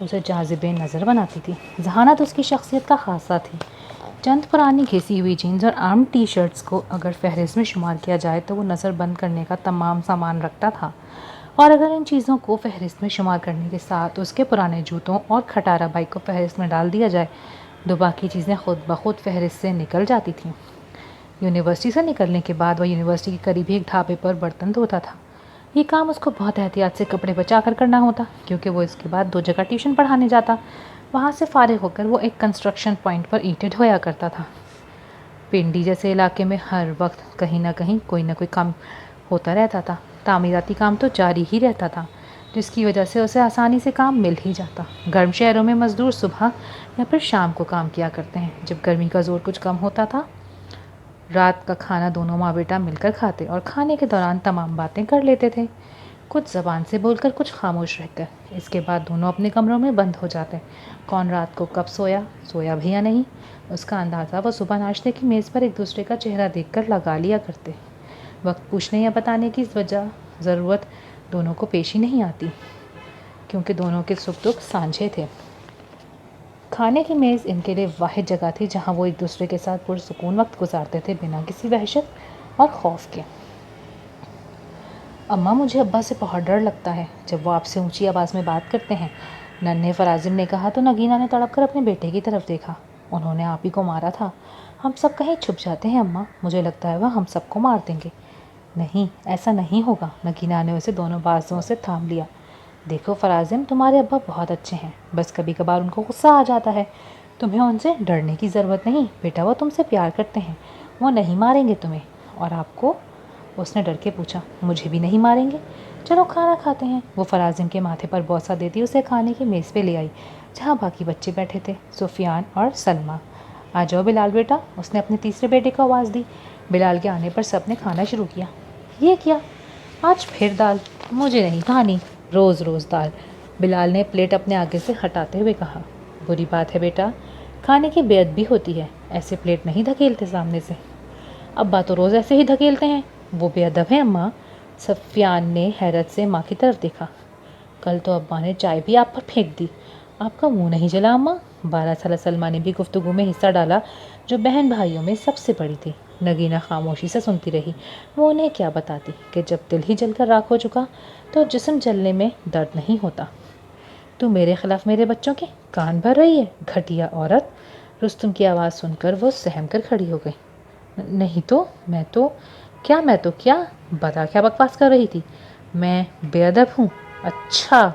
اسے جاذب نظر بناتی تھی۔ ذہانت اس کی شخصیت کا خاصہ تھی۔ چند پرانی گھسی ہوئی جینز اور عام ٹی شرٹس کو اگر فہرست میں شمار کیا جائے تو وہ نظر بند کرنے کا تمام سامان رکھتا تھا، اور اگر ان چیزوں کو فہرست میں شمار کرنے کے ساتھ اس کے پرانے جوتوں اور کھٹارا بائک کو فہرست میں ڈال دیا جائے تو باقی چیزیں خود بخود فہرست سے نکل جاتی تھیں۔ یونیورسٹی سے نکلنے کے بعد وہ یونیورسٹی کے قریب ایک ڈھابے پر برتن دھوتا تھا۔ یہ کام اس کو بہت احتیاط سے کپڑے بچا کر کرنا ہوتا کیونکہ وہ اس کے بعد 2 جگہ ٹیوشن پڑھانے جاتا۔ وہاں سے فارغ ہو کر وہ ایک کنسٹرکشن پوائنٹ پر اینٹیں ڈھویا کرتا تھا۔ پنڈی جیسے علاقے میں ہر وقت کہیں نہ کہیں کوئی نہ کوئی کام ہوتا رہتا تھا۔ تعمیراتی کام تو جاری ہی رہتا تھا، جس کی وجہ سے اسے آسانی سے کام مل ہی جاتا۔ گرم شہروں میں مزدور صبح یا پھر شام کو کام کیا کرتے ہیں۔ جب گرمی کا زور کچھ کم ہوتا تھا، رات کا کھانا دونوں ماں بیٹا مل کر کھاتے اور کھانے کے دوران تمام باتیں کر لیتے تھے، کچھ زبان سے بول کر کچھ خاموش رہ کر۔ اس کے بعد دونوں اپنے کمروں میں بند ہو جاتے۔ کون رات کو کب سویا بھی یا نہیں، اس کا اندازہ وہ صبح ناشتے کی میز پر ایک دوسرے کا چہرہ دیکھ کر لگا لیا کرتے۔ وقت پوچھنے یا بتانے کی ضرورت دونوں کو پیش ہی نہیں آتی کیونکہ دونوں کے سکھ دکھ سانجھے تھے۔ کھانے کی میز ان کے لیے واحد جگہ تھی جہاں وہ ایک دوسرے کے ساتھ پرسکون وقت گزارتے تھے، بنا کسی وحشت اور خوف کے۔ اماں، مجھے ابا سے بہت ڈر لگتا ہے جب وہ آپ سے اونچی آواز میں بات کرتے ہیں، ننھے فرازم نے کہا تو نگینہ نے تڑپ کر اپنے بیٹے کی طرف دیکھا۔ انہوں نے آپ ہی کو مارا تھا۔ ہم سب کہیں چھپ جاتے ہیں اماں، مجھے لگتا ہے وہ ہم سب کو مار دیں گے۔ نہیں، ایسا نہیں ہوگا۔ نگینہ نے اسے دونوں بازوؤں سے تھام لیا۔ دیکھو فرازم، تمہارے ابا بہت اچھے ہیں، بس کبھی کبھار ان کو غصہ آ جاتا ہے۔ تمہیں ان سے ڈرنے کی ضرورت نہیں بیٹا، وہ تم سے پیار کرتے ہیں، وہ نہیں ماریں گے تمہیں۔ اور آپ کو؟ اس نے ڈر کے پوچھا۔ مجھے بھی نہیں ماریں گے، چلو کھانا کھاتے ہیں۔ وہ فرازم کے ماتھے پر بوسہ دیتی اسے کھانے کی میز پہ لے آئی جہاں باقی بچے بیٹھے تھے، سفیان اور سلمیٰ۔ آ جاؤ بلال بیٹا، اس نے اپنے تیسرے بیٹے کو آواز دی۔ بلال کے آنے پر سب نے کھانا شروع کیا۔ یہ کیا؟ آج پھر دال؟ مجھے نہیں کھانی روز روز دال، بلال نے پلیٹ اپنے آگے سے ہٹاتے ہوئے کہا۔ بری بات ہے بیٹا، کھانے کی بے ادبی ہوتی ہے، ایسے پلیٹ نہیں دھکیلتے سامنے سے۔ ابا تو روز ایسے ہی دھکیلتے ہیں، وہ بے ادب ہیں اماں۔ سفیان نے حیرت سے ماں کی طرف دیکھا۔ کل تو ابا نے چائے بھی آپ پر پھینک دی، آپ کا منہ نہیں جلا اماں؟ 12 سالہ سلمیٰ نے بھی گفتگو میں حصہ ڈالا، جو بہن بھائیوں میں سب سے بڑی تھی۔ نگینہ خاموشی سے سنتی رہی۔ وہ انہیں کیا بتاتی کہ جب دل ہی جل کر راکھ ہو چکا تو جسم جلنے میں درد نہیں ہوتا۔ تو میرے خلاف میرے بچوں کے کان بھر رہی ہے، گھٹیا عورت! رستم کی آواز سن کر وہ سہم کر کھڑی ہو گئی۔ نہیں تو میں تو کیا بتا کیا بکواس کر رہی تھی؟ میں بے ادب ہوں؟ اچھا!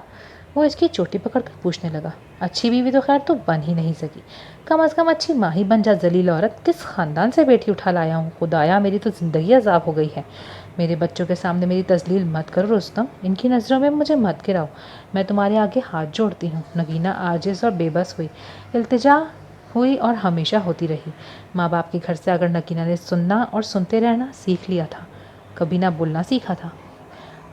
وہ اس کی چوٹی پکڑ کر پوچھنے لگا۔ اچھی بیوی تو خیر تو بن ہی نہیں سکی، کم از کم اچھی ماں ہی بن جا ذلیل عورت! کس خاندان سے بیٹی اٹھا لایا ہوں، خدایا میری تو زندگی عذاب ہو گئی ہے۔ میرے بچوں کے سامنے میری تذلیل مت کرو رستم، ان کی نظروں میں مجھے مت گراؤ، میں تمہارے آگے ہاتھ جوڑتی ہوں۔ نگینہ عاجز اور بے بس ہوئی، التجا ہوئی اور ہمیشہ ہوتی رہی۔ ماں باپ کے گھر سے اگر نگینہ نے سننا اور سنتے رہنا سیکھ لیا تھا، کبھی نہ بولنا سیکھا تھا۔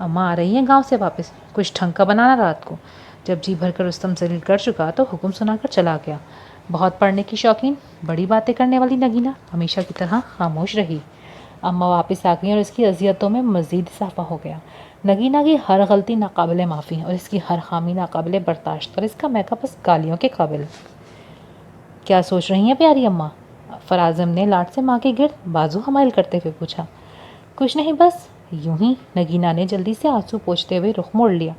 اماں آ رہی ہیں گاؤں سے واپس، کچھ ڈھنگ کا بنانا رات کو۔ جب جی بھر کر رستم ذلیل کر چکا تو حکم سنا کر چلا گیا۔ بہت پڑھنے کی شوقین، بڑی باتیں کرنے والی نگینہ ہمیشہ کی طرح خاموش رہی۔ اماں واپس آ گئیں اور اس کی اذیتوں میں مزید اضافہ ہو گیا۔ نگینہ کی ہر غلطی ناقابل معافی اور اس کی ہر خامی ناقابل برداشت اور اس کا میک اپ بس گالیوں کے قابل۔ کیا سوچ رہی ہیں پیاری اماں؟ فرازم نے لاٹ سے ماں کے گرد بازو حمائل کرتے ہوئے پوچھا۔ کچھ نہیں، بس یوں ہی، نگینہ نے جلدی سے آنسو پوچھتے ہوئے رخ موڑ لیا۔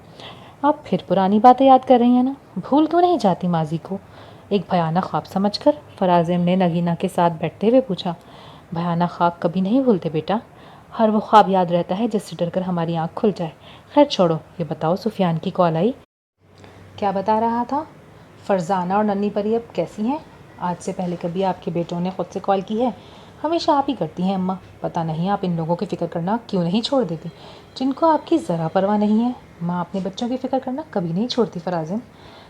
آپ پھر پرانی باتیں یاد کر رہی ہیں نا؟ بھول کیوں نہیں جاتی ماضی کو؟ ایک بھیانک خواب سمجھ کر فرازم نے نگینہ کے ساتھ بیٹھتے ہوئے پوچھا۔ بھیانک خواب کبھی نہیں بھولتے بیٹا، ہر وہ خواب یاد رہتا ہے جس سے ڈر کر ہماری آنکھ کھل جائے۔ خیر چھوڑو، یہ بتاؤ سفیان کی کال آئی؟ کیا بتا رہا تھا؟ فرزانہ اور ننھی پری اب کیسی ہیں؟ آج سے پہلے کبھی آپ کے بیٹوں نے خود سے کال کی ہے؟ ہمیشہ آپ ہی کرتی ہیں اماں، پتہ نہیں آپ ان لوگوں کی فکر کرنا کیوں نہیں چھوڑ دیتی جن کو آپ کی ذرا پرواہ نہیں ہے۔ ماں اپنے بچوں کی فکر کرنا کبھی نہیں چھوڑتی فرازم،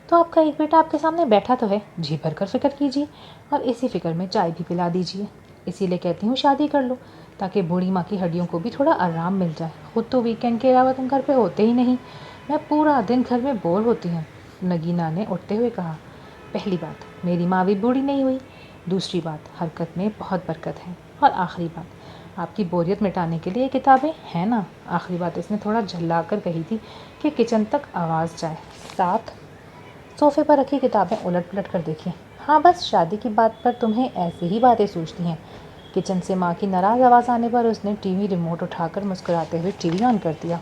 تو آپ کا ایک بیٹا آپ کے سامنے بیٹھا تو ہے، جی بھر کر فکر کیجیے اور اسی فکر میں چائے بھی پلا دیجیے۔ اسی لیے کہتی ہوں شادی کر لو تاکہ بوڑھی ماں کی ہڈیوں کو بھی تھوڑا آرام مل جائے۔ خود تو ویکینڈ کے علاوہ تم گھر پہ ہوتے ہی نہیں، میں پورا دن گھر میں بور ہوتی ہوں۔ نگینہ نے اٹھتے ہوئے کہا۔ پہلی بات، میری ماں بھی بوڑھی نہیں ہوئی، دوسری بات، حرکت میں بہت برکت ہے، اور آخری بات، آپ کی بوریت مٹانے کے لیے کتابیں ہیں نا۔ آخری بات اس نے تھوڑا جھلا کر کہی تھی کہ کچن تک آواز جائے۔ صوفے پر رکھی کتابیں الٹ پلٹ کر دیکھی۔ ہاں بس شادی کی بات پر تمہیں ایسی ہی باتیں سوچتی ہیں۔ کچن سے ماں کی ناراض آواز آنے پر اس نے ٹی وی ریموٹ اٹھا کر مسکراتے ہوئے ٹی وی آن کر دیا۔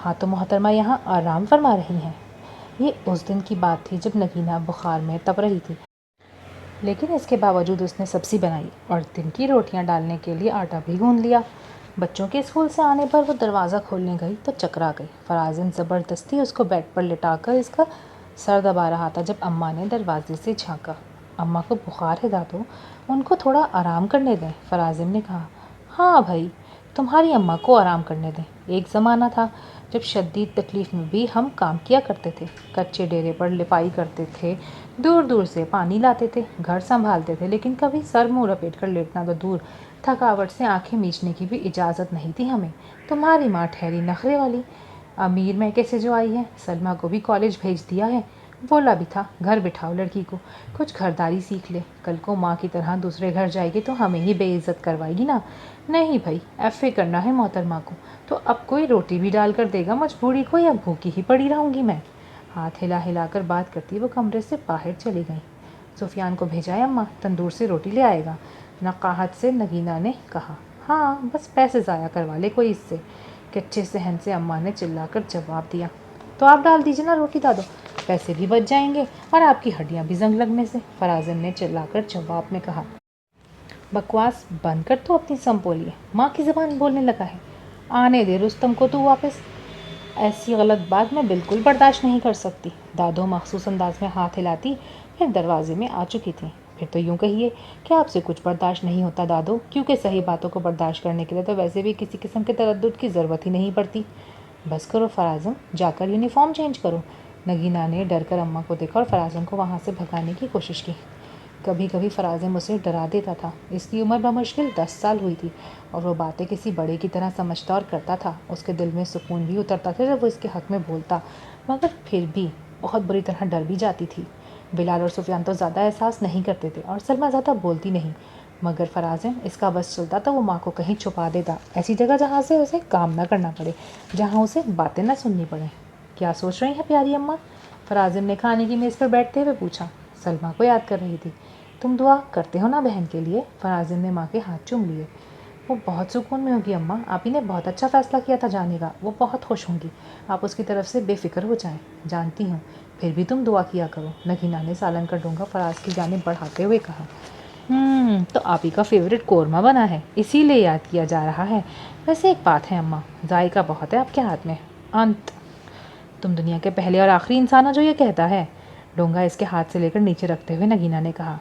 ہاں تو محترمہ یہاں آرام فرما رہی ہیں۔ یہ اس دن کی بات تھی جب نگینہ بخار میں تپ رہی تھی، لیکن اس کے باوجود اس نے سبزی بنائی اور دن کی روٹیاں ڈالنے کے لیے آٹا بھی گوندھ لیا۔ بچوں کے اسکول سے آنے پر وہ دروازہ کھولنے گئی تو چکرا گئی۔ فرازن زبردستی اس کو بیڈ پر لٹا کر اس کا سر دبا رہا تھا جب اماں نے دروازے سے جھانکا۔ اماں کو بخار ہے دادو، ان کو تھوڑا آرام کرنے دیں، فرازن نے کہا۔ ہاں بھائی، تمہاری اماں کو آرام کرنے دیں۔ ایک زمانہ تھا جب شدید تکلیف میں بھی ہم کام کیا کرتے تھے، کچے ڈیرے پر لپائی کرتے تھے، دور دور سے پانی لاتے تھے، گھر سنبھالتے تھے، لیکن کبھی سر منہ لپیٹ کر لیٹنا تو دور، تھکاوٹ سے آنکھیں میچنے کی بھی اجازت نہیں تھی ہمیں۔ تمہاری ماں ٹھہری نخرے والی، امیر میکے سے جو آئی ہے، سلمیٰ کو بھی کالج بھیج دیا ہے۔ بولا بھی تھا گھر بٹھاؤ لڑکی کو، کچھ گھرداری سیکھ لے، کل کو ماں کی طرح دوسرے گھر جائے گی تو ہمیں ہی بے عزت کروائے گی نا۔ نہیں بھائی، ایف اے کرنا ہے محترمہ کو، تو اب کوئی روٹی بھی ڈال کر دے گا مجبوری کو، یا بھوکی ہی پڑی رہوں گی میں؟ ہاتھ ہلا ہلا کر بات کرتی وہ کمرے سے باہر چلی گئیں۔ سفیان کو بھیجا ہے اماں، تندور سے روٹی لے آئے گا، نقاہت سے نگینہ نے کہا۔ ہاں بس پیسے ضائع کروا لے کوئی اس سے، کچے صحن سے اماں نے چلا کر جواب دیا۔ تو آپ ڈال دیجیے نا روٹی دادو، پیسے بھی بچ جائیں گے اور آپ کی ہڈیاں بھی زنگ لگنے سے، فرازن نے چلا کر جواب میں کہا۔ بکواس بند کر تو اپنی سنبھولیے، ماں کی زبان بولنے لگا ہے۔ آنے دے رستم کو تو واپس، ایسی غلط بات میں بالکل برداشت نہیں کر سکتی۔ دادو مخصوص انداز میں ہاتھ ہلاتی پھر دروازے میں آ چکی تھیں۔ پھر تو یوں کہیے کہ آپ سے کچھ برداشت نہیں ہوتا دادو، کیونکہ صحیح باتوں کو برداشت کرنے کے لیے تو ویسے بھی کسی قسم کے تردد کی ضرورت ہی نہیں پڑتی۔ بس کرو فرازم، جا کر یونیفارم چینج کرو۔ نگینہ نے ڈر کر اماں کو دیکھا اور فرازم کو وہاں سے بھگانے کی کوشش کی۔ کبھی کبھی فرازم اسے ڈرا دیتا تھا۔ اس کی عمر بمشکل 10 سال ہوئی تھی اور وہ باتیں کسی بڑے کی طرح سمجھتا اور کرتا تھا۔ اس کے دل میں سکون بھی اترتا تھا جب وہ اس کے حق میں بولتا، مگر پھر بھی بہت بری طرح ڈر بھی جاتی تھی۔ بلال اور سفیان تو زیادہ احساس نہیں کرتے تھے اور سلمیٰ زیادہ بولتی نہیں، مگر فرازم اس کا بس چلتا تو وہ ماں کو کہیں چھپا دیتا، ایسی جگہ جہاں سے اسے کام نہ کرنا پڑے، جہاں اسے باتیں نہ سننی پڑیں۔ کیا سوچ رہی ہیں پیاری اماں؟ فرازم نے کھانے کی میز پر بیٹھتے ہوئے پوچھا۔ سلمیٰ کو یاد کر رہی تھی۔ تم دعا کرتے ہو نا بہن کے لیے؟ فرازم نے ماں کے ہاتھ چوم لیے۔ وہ بہت سکون میں ہوگی اماں، آپ ہی نے بہت اچھا فیصلہ کیا تھا جانے کا، وہ بہت خوش ہوں گی، آپ اس کی طرف سے بے فکر ہو جائیں۔ جانتی ہوں، پھر بھی تم دعا کیا کرو، نگینہ نے سالن کا ڈونگا فراز کی جانب بڑھاتے ہوئے کہا۔ تو آپ ہی کا فیوریٹ قورمہ بنا ہے، اسی لیے یاد کیا جا رہا ہے۔ ویسے ایک بات ہے اماں، ذائقہ بہت ہے آپ کے ہاتھ میں۔ انت تم دنیا کے پہلے اور آخری انسان ہو جو یہ کہتا ہے، ڈونگا اس کے ہاتھ سے لے کر نیچے رکھتے ہوئے نگینہ نے کہا۔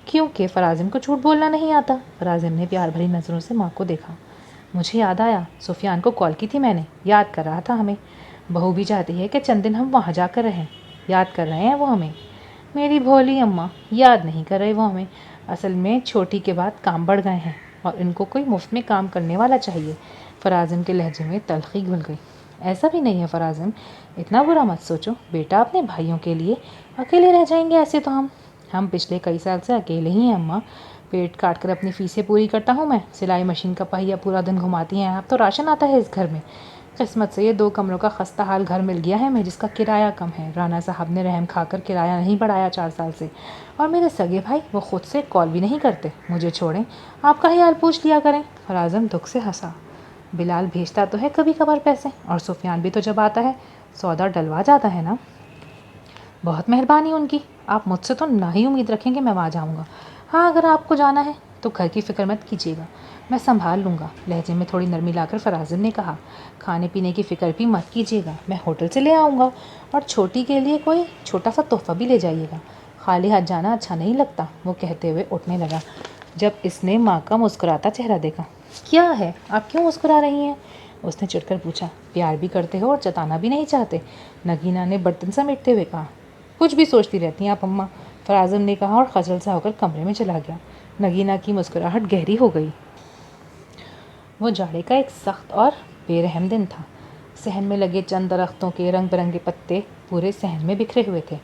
کیونکہ فرازم کو جھوٹ بولنا نہیں آتا۔ فرازم نے پیار بھری نظروں سے ماں کو دیکھا۔ مجھے یاد آیا، سفیان کو کال کی تھی میں نے، یاد کر رہا تھا ہمیں، بہو بھی چاہتی ہے کہ چند دن ہم وہاں جا کر رہیں، یاد کر رہے ہیں وہ ہمیں؟ میری بھولی اماں، یاد نہیں کر رہے وہ ہمیں، اصل میں چھوٹی کے بعد کام بڑھ گئے ہیں اور ان کو کوئی مفت میں کام کرنے والا چاہیے۔ فرازم کے لہجے میں تلخی گھل گئی۔ ایسا بھی نہیں ہے فرازم، اتنا برا مت سوچو، بیٹا اپنے بھائیوں کے لیے اکیلے رہ جائیں گے ایسے تو ہم پچھلے کئی سال سے اکیلے ہی ہیں اماں، پیٹ کاٹ کر اپنی فیسیں پوری کرتا ہوں میں، سلائی مشین کا پہیہ پورا دن گھماتی ہیں آپ، تو راشن آتا ہے اس گھر میں، قسمت سے یہ 2 کمروں کا خستہ حال گھر مل گیا ہے ہمیں جس کا کرایہ کم ہے، رانا صاحب نے رحم کھا کر کرایہ نہیں بڑھایا 4 سال سے، اور میرے سگے بھائی وہ خود سے کال بھی نہیں کرتے، مجھے چھوڑیں آپ کا ہی حال پوچھ لیا کریں۔ فرازم دکھ سے ہنسا۔ بلال بھیجتا تو ہے کبھی کبھار پیسے، اور سفیان بھی تو جب آتا ہے سودا ڈلوا جاتا ہے نا۔ بہت مہربانی ان کی، آپ مجھ سے تو نہ ہی امید رکھیں کہ میں وہاں جاؤں گا۔ ہاں اگر آپ کو جانا ہے تو گھر کی فکر مت کیجیے گا، میں سنبھال لوں گا، لہجے میں تھوڑی نرمی لا کر فرازم نے کہا۔ کھانے پینے کی فکر بھی مت کیجیے گا، میں ہوٹل سے لے آؤں گا، اور چھوٹی کے لیے کوئی چھوٹا سا تحفہ بھی لے جائیے گا، خالی ہاتھ جانا اچھا نہیں لگتا، وہ کہتے ہوئے اٹھنے لگا جب اس نے ماں کا مسکراتا چہرہ دیکھا۔ کیا ہے، آپ کیوں مسکرا رہی ہیں؟ اس نے چڑھ کر پوچھا۔ پیار بھی کرتے ہو اور جتانا بھی نہیں چاہتے، نگینہ نے برتن سمیٹتے ہوئے کہا۔ کچھ بھی سوچتی رہتی ہیں آپ اماں، فرازم نے کہا اور خجل سا ہو کر کمرے میں چلا گیا۔ نگینہ کی مسکراہٹ گہری ہو گئی۔ وہ جاڑے کا ایک سخت اور بے رحم دن تھا۔ صحن میں لگے چند درختوں کے رنگ برنگے پتے پورے صحن میں بکھرے ہوئے تھے۔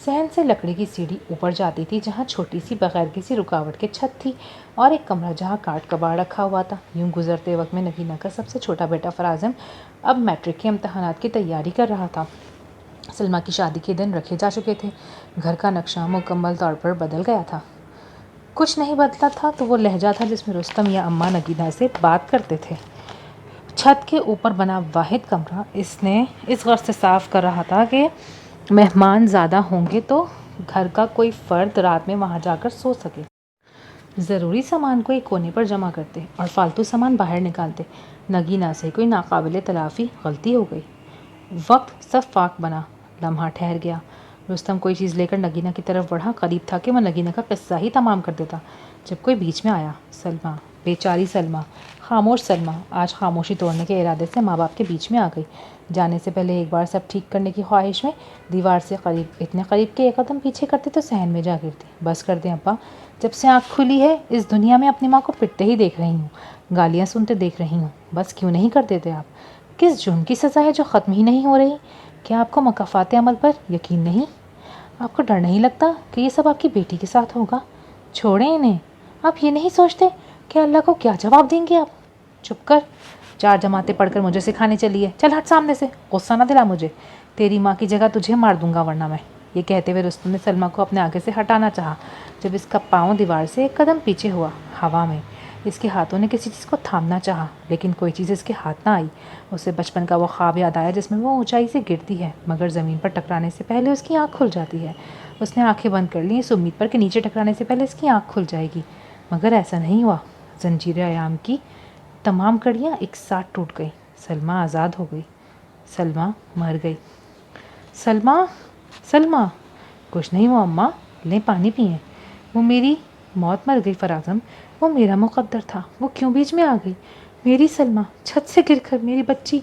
صحن سے لکڑی کی سیڑھی اوپر جاتی تھی جہاں چھوٹی سی بغیر کسی رکاوٹ کے چھت تھی، اور ایک کمرہ جہاں کاٹ کباڑ رکھا ہوا تھا۔ یوں گزرتے وقت میں نگینہ کا سب سے چھوٹا بیٹا فرازم اب میٹرک کے امتحانات کی تیاری کر رہا تھا۔ سلمیٰ کی شادی کے دن رکھے جا چکے تھے۔ گھر کا نقشہ مکمل طور پر بدل گیا تھا۔ کچھ نہیں بدلا تھا تو وہ لہجہ تھا جس میں رستم یا اماں نگینہ سے بات کرتے تھے۔ چھت کے اوپر بنا واحد کمرہ اس غرض سے صاف کر رہا تھا کہ مہمان زیادہ ہوں گے تو گھر کا کوئی فرد رات میں وہاں جا کر سو سکے۔ ضروری سامان کو ایک کونے پر جمع کرتے اور فالتو سامان باہر نکالتے۔ نگینہ سے کوئی ناقابل تلافی غلطی ہو گئی۔ وقت سفاک بنا، لمحہ ٹھہر گیا۔ رستم کوئی چیز لے کر نگینہ کی طرف بڑھا، قریب تھا کہ وہ نگینہ کا قصہ ہی تمام کر دیتا، جب کوئی بیچ میں آیا۔ سلمیٰ، بیچاری سلمیٰ، خاموش سلمیٰ آج خاموشی توڑنے کے ارادے سے ماں باپ کے بیچ میں آ گئی۔ جانے سے پہلے ایک بار سب ٹھیک کرنے کی خواہش میں دیوار سے اتنے قریب کہ ایک قدم پیچھے کرتی تو صحن میں جا گرتی۔ بس کر دیں ابا، جب سے آنکھ کھلی ہے اس دنیا میں اپنی ماں کو پٹتے ہی دیکھ رہی ہوں، گالیاں سنتے دیکھ رہی ہوں۔ بس کیوں نہیں کر دیتے آپ؟ کس جرم کی سزا ہے جو ختم ہی نہیں ہو رہی؟ کیا آپ کو مکافات عمل پر یقین نہیں؟ آپ کو ڈر نہیں لگتا کہ یہ سب آپ کی بیٹی کے ساتھ ہوگا؟ چھوڑیں انہیں۔ آپ یہ نہیں سوچتے کہ اللہ کو کیا جواب دیں گے آپ؟ چپ کر، 4 جماعتیں پڑھ کر مجھے سکھانے چلی ہے، چل ہٹ سامنے سے، غصہ نہ دلا مجھے، تیری ماں کی جگہ تجھے مار دوں گا ورنہ میں۔ یہ کہتے ہوئے رستم نے سلمیٰ کو اپنے آگے سے ہٹانا چاہا، جب اس کا پاؤں دیوار سے ایک قدم پیچھے ہوا۔ ہوا میں اس کے ہاتھوں نے کسی چیز کو تھامنا چاہا، لیکن کوئی چیز اس کے ہاتھ نہ آئی۔ اسے بچپن کا وہ خواب یاد آیا جس میں وہ اونچائی سے گرتی ہے مگر زمین پر ٹکرانے سے پہلے اس کی آنکھ کھل جاتی ہے۔ اس نے آنکھیں بند کر لیں اس امید پر کہ نیچے ٹکرانے سے پہلے اس کی آنکھ کھل جائے گی، مگر ایسا نہیں ہوا۔ زنجیر ایام کی تمام کڑیاں ایک ساتھ ٹوٹ گئی۔ سلمیٰ آزاد ہو گئی۔ سلمیٰ مر گئی۔ سلمیٰ، سلمیٰ! کچھ نہیں ہوا اماں، لیں پانی پئیں۔ وہ میری موت مر گئی فراعظم، وہ میرا مقدر تھا، وہ کیوں بیچ میں آ گئی؟ میری سلمیٰ چھت سے گر کر، میری بچی،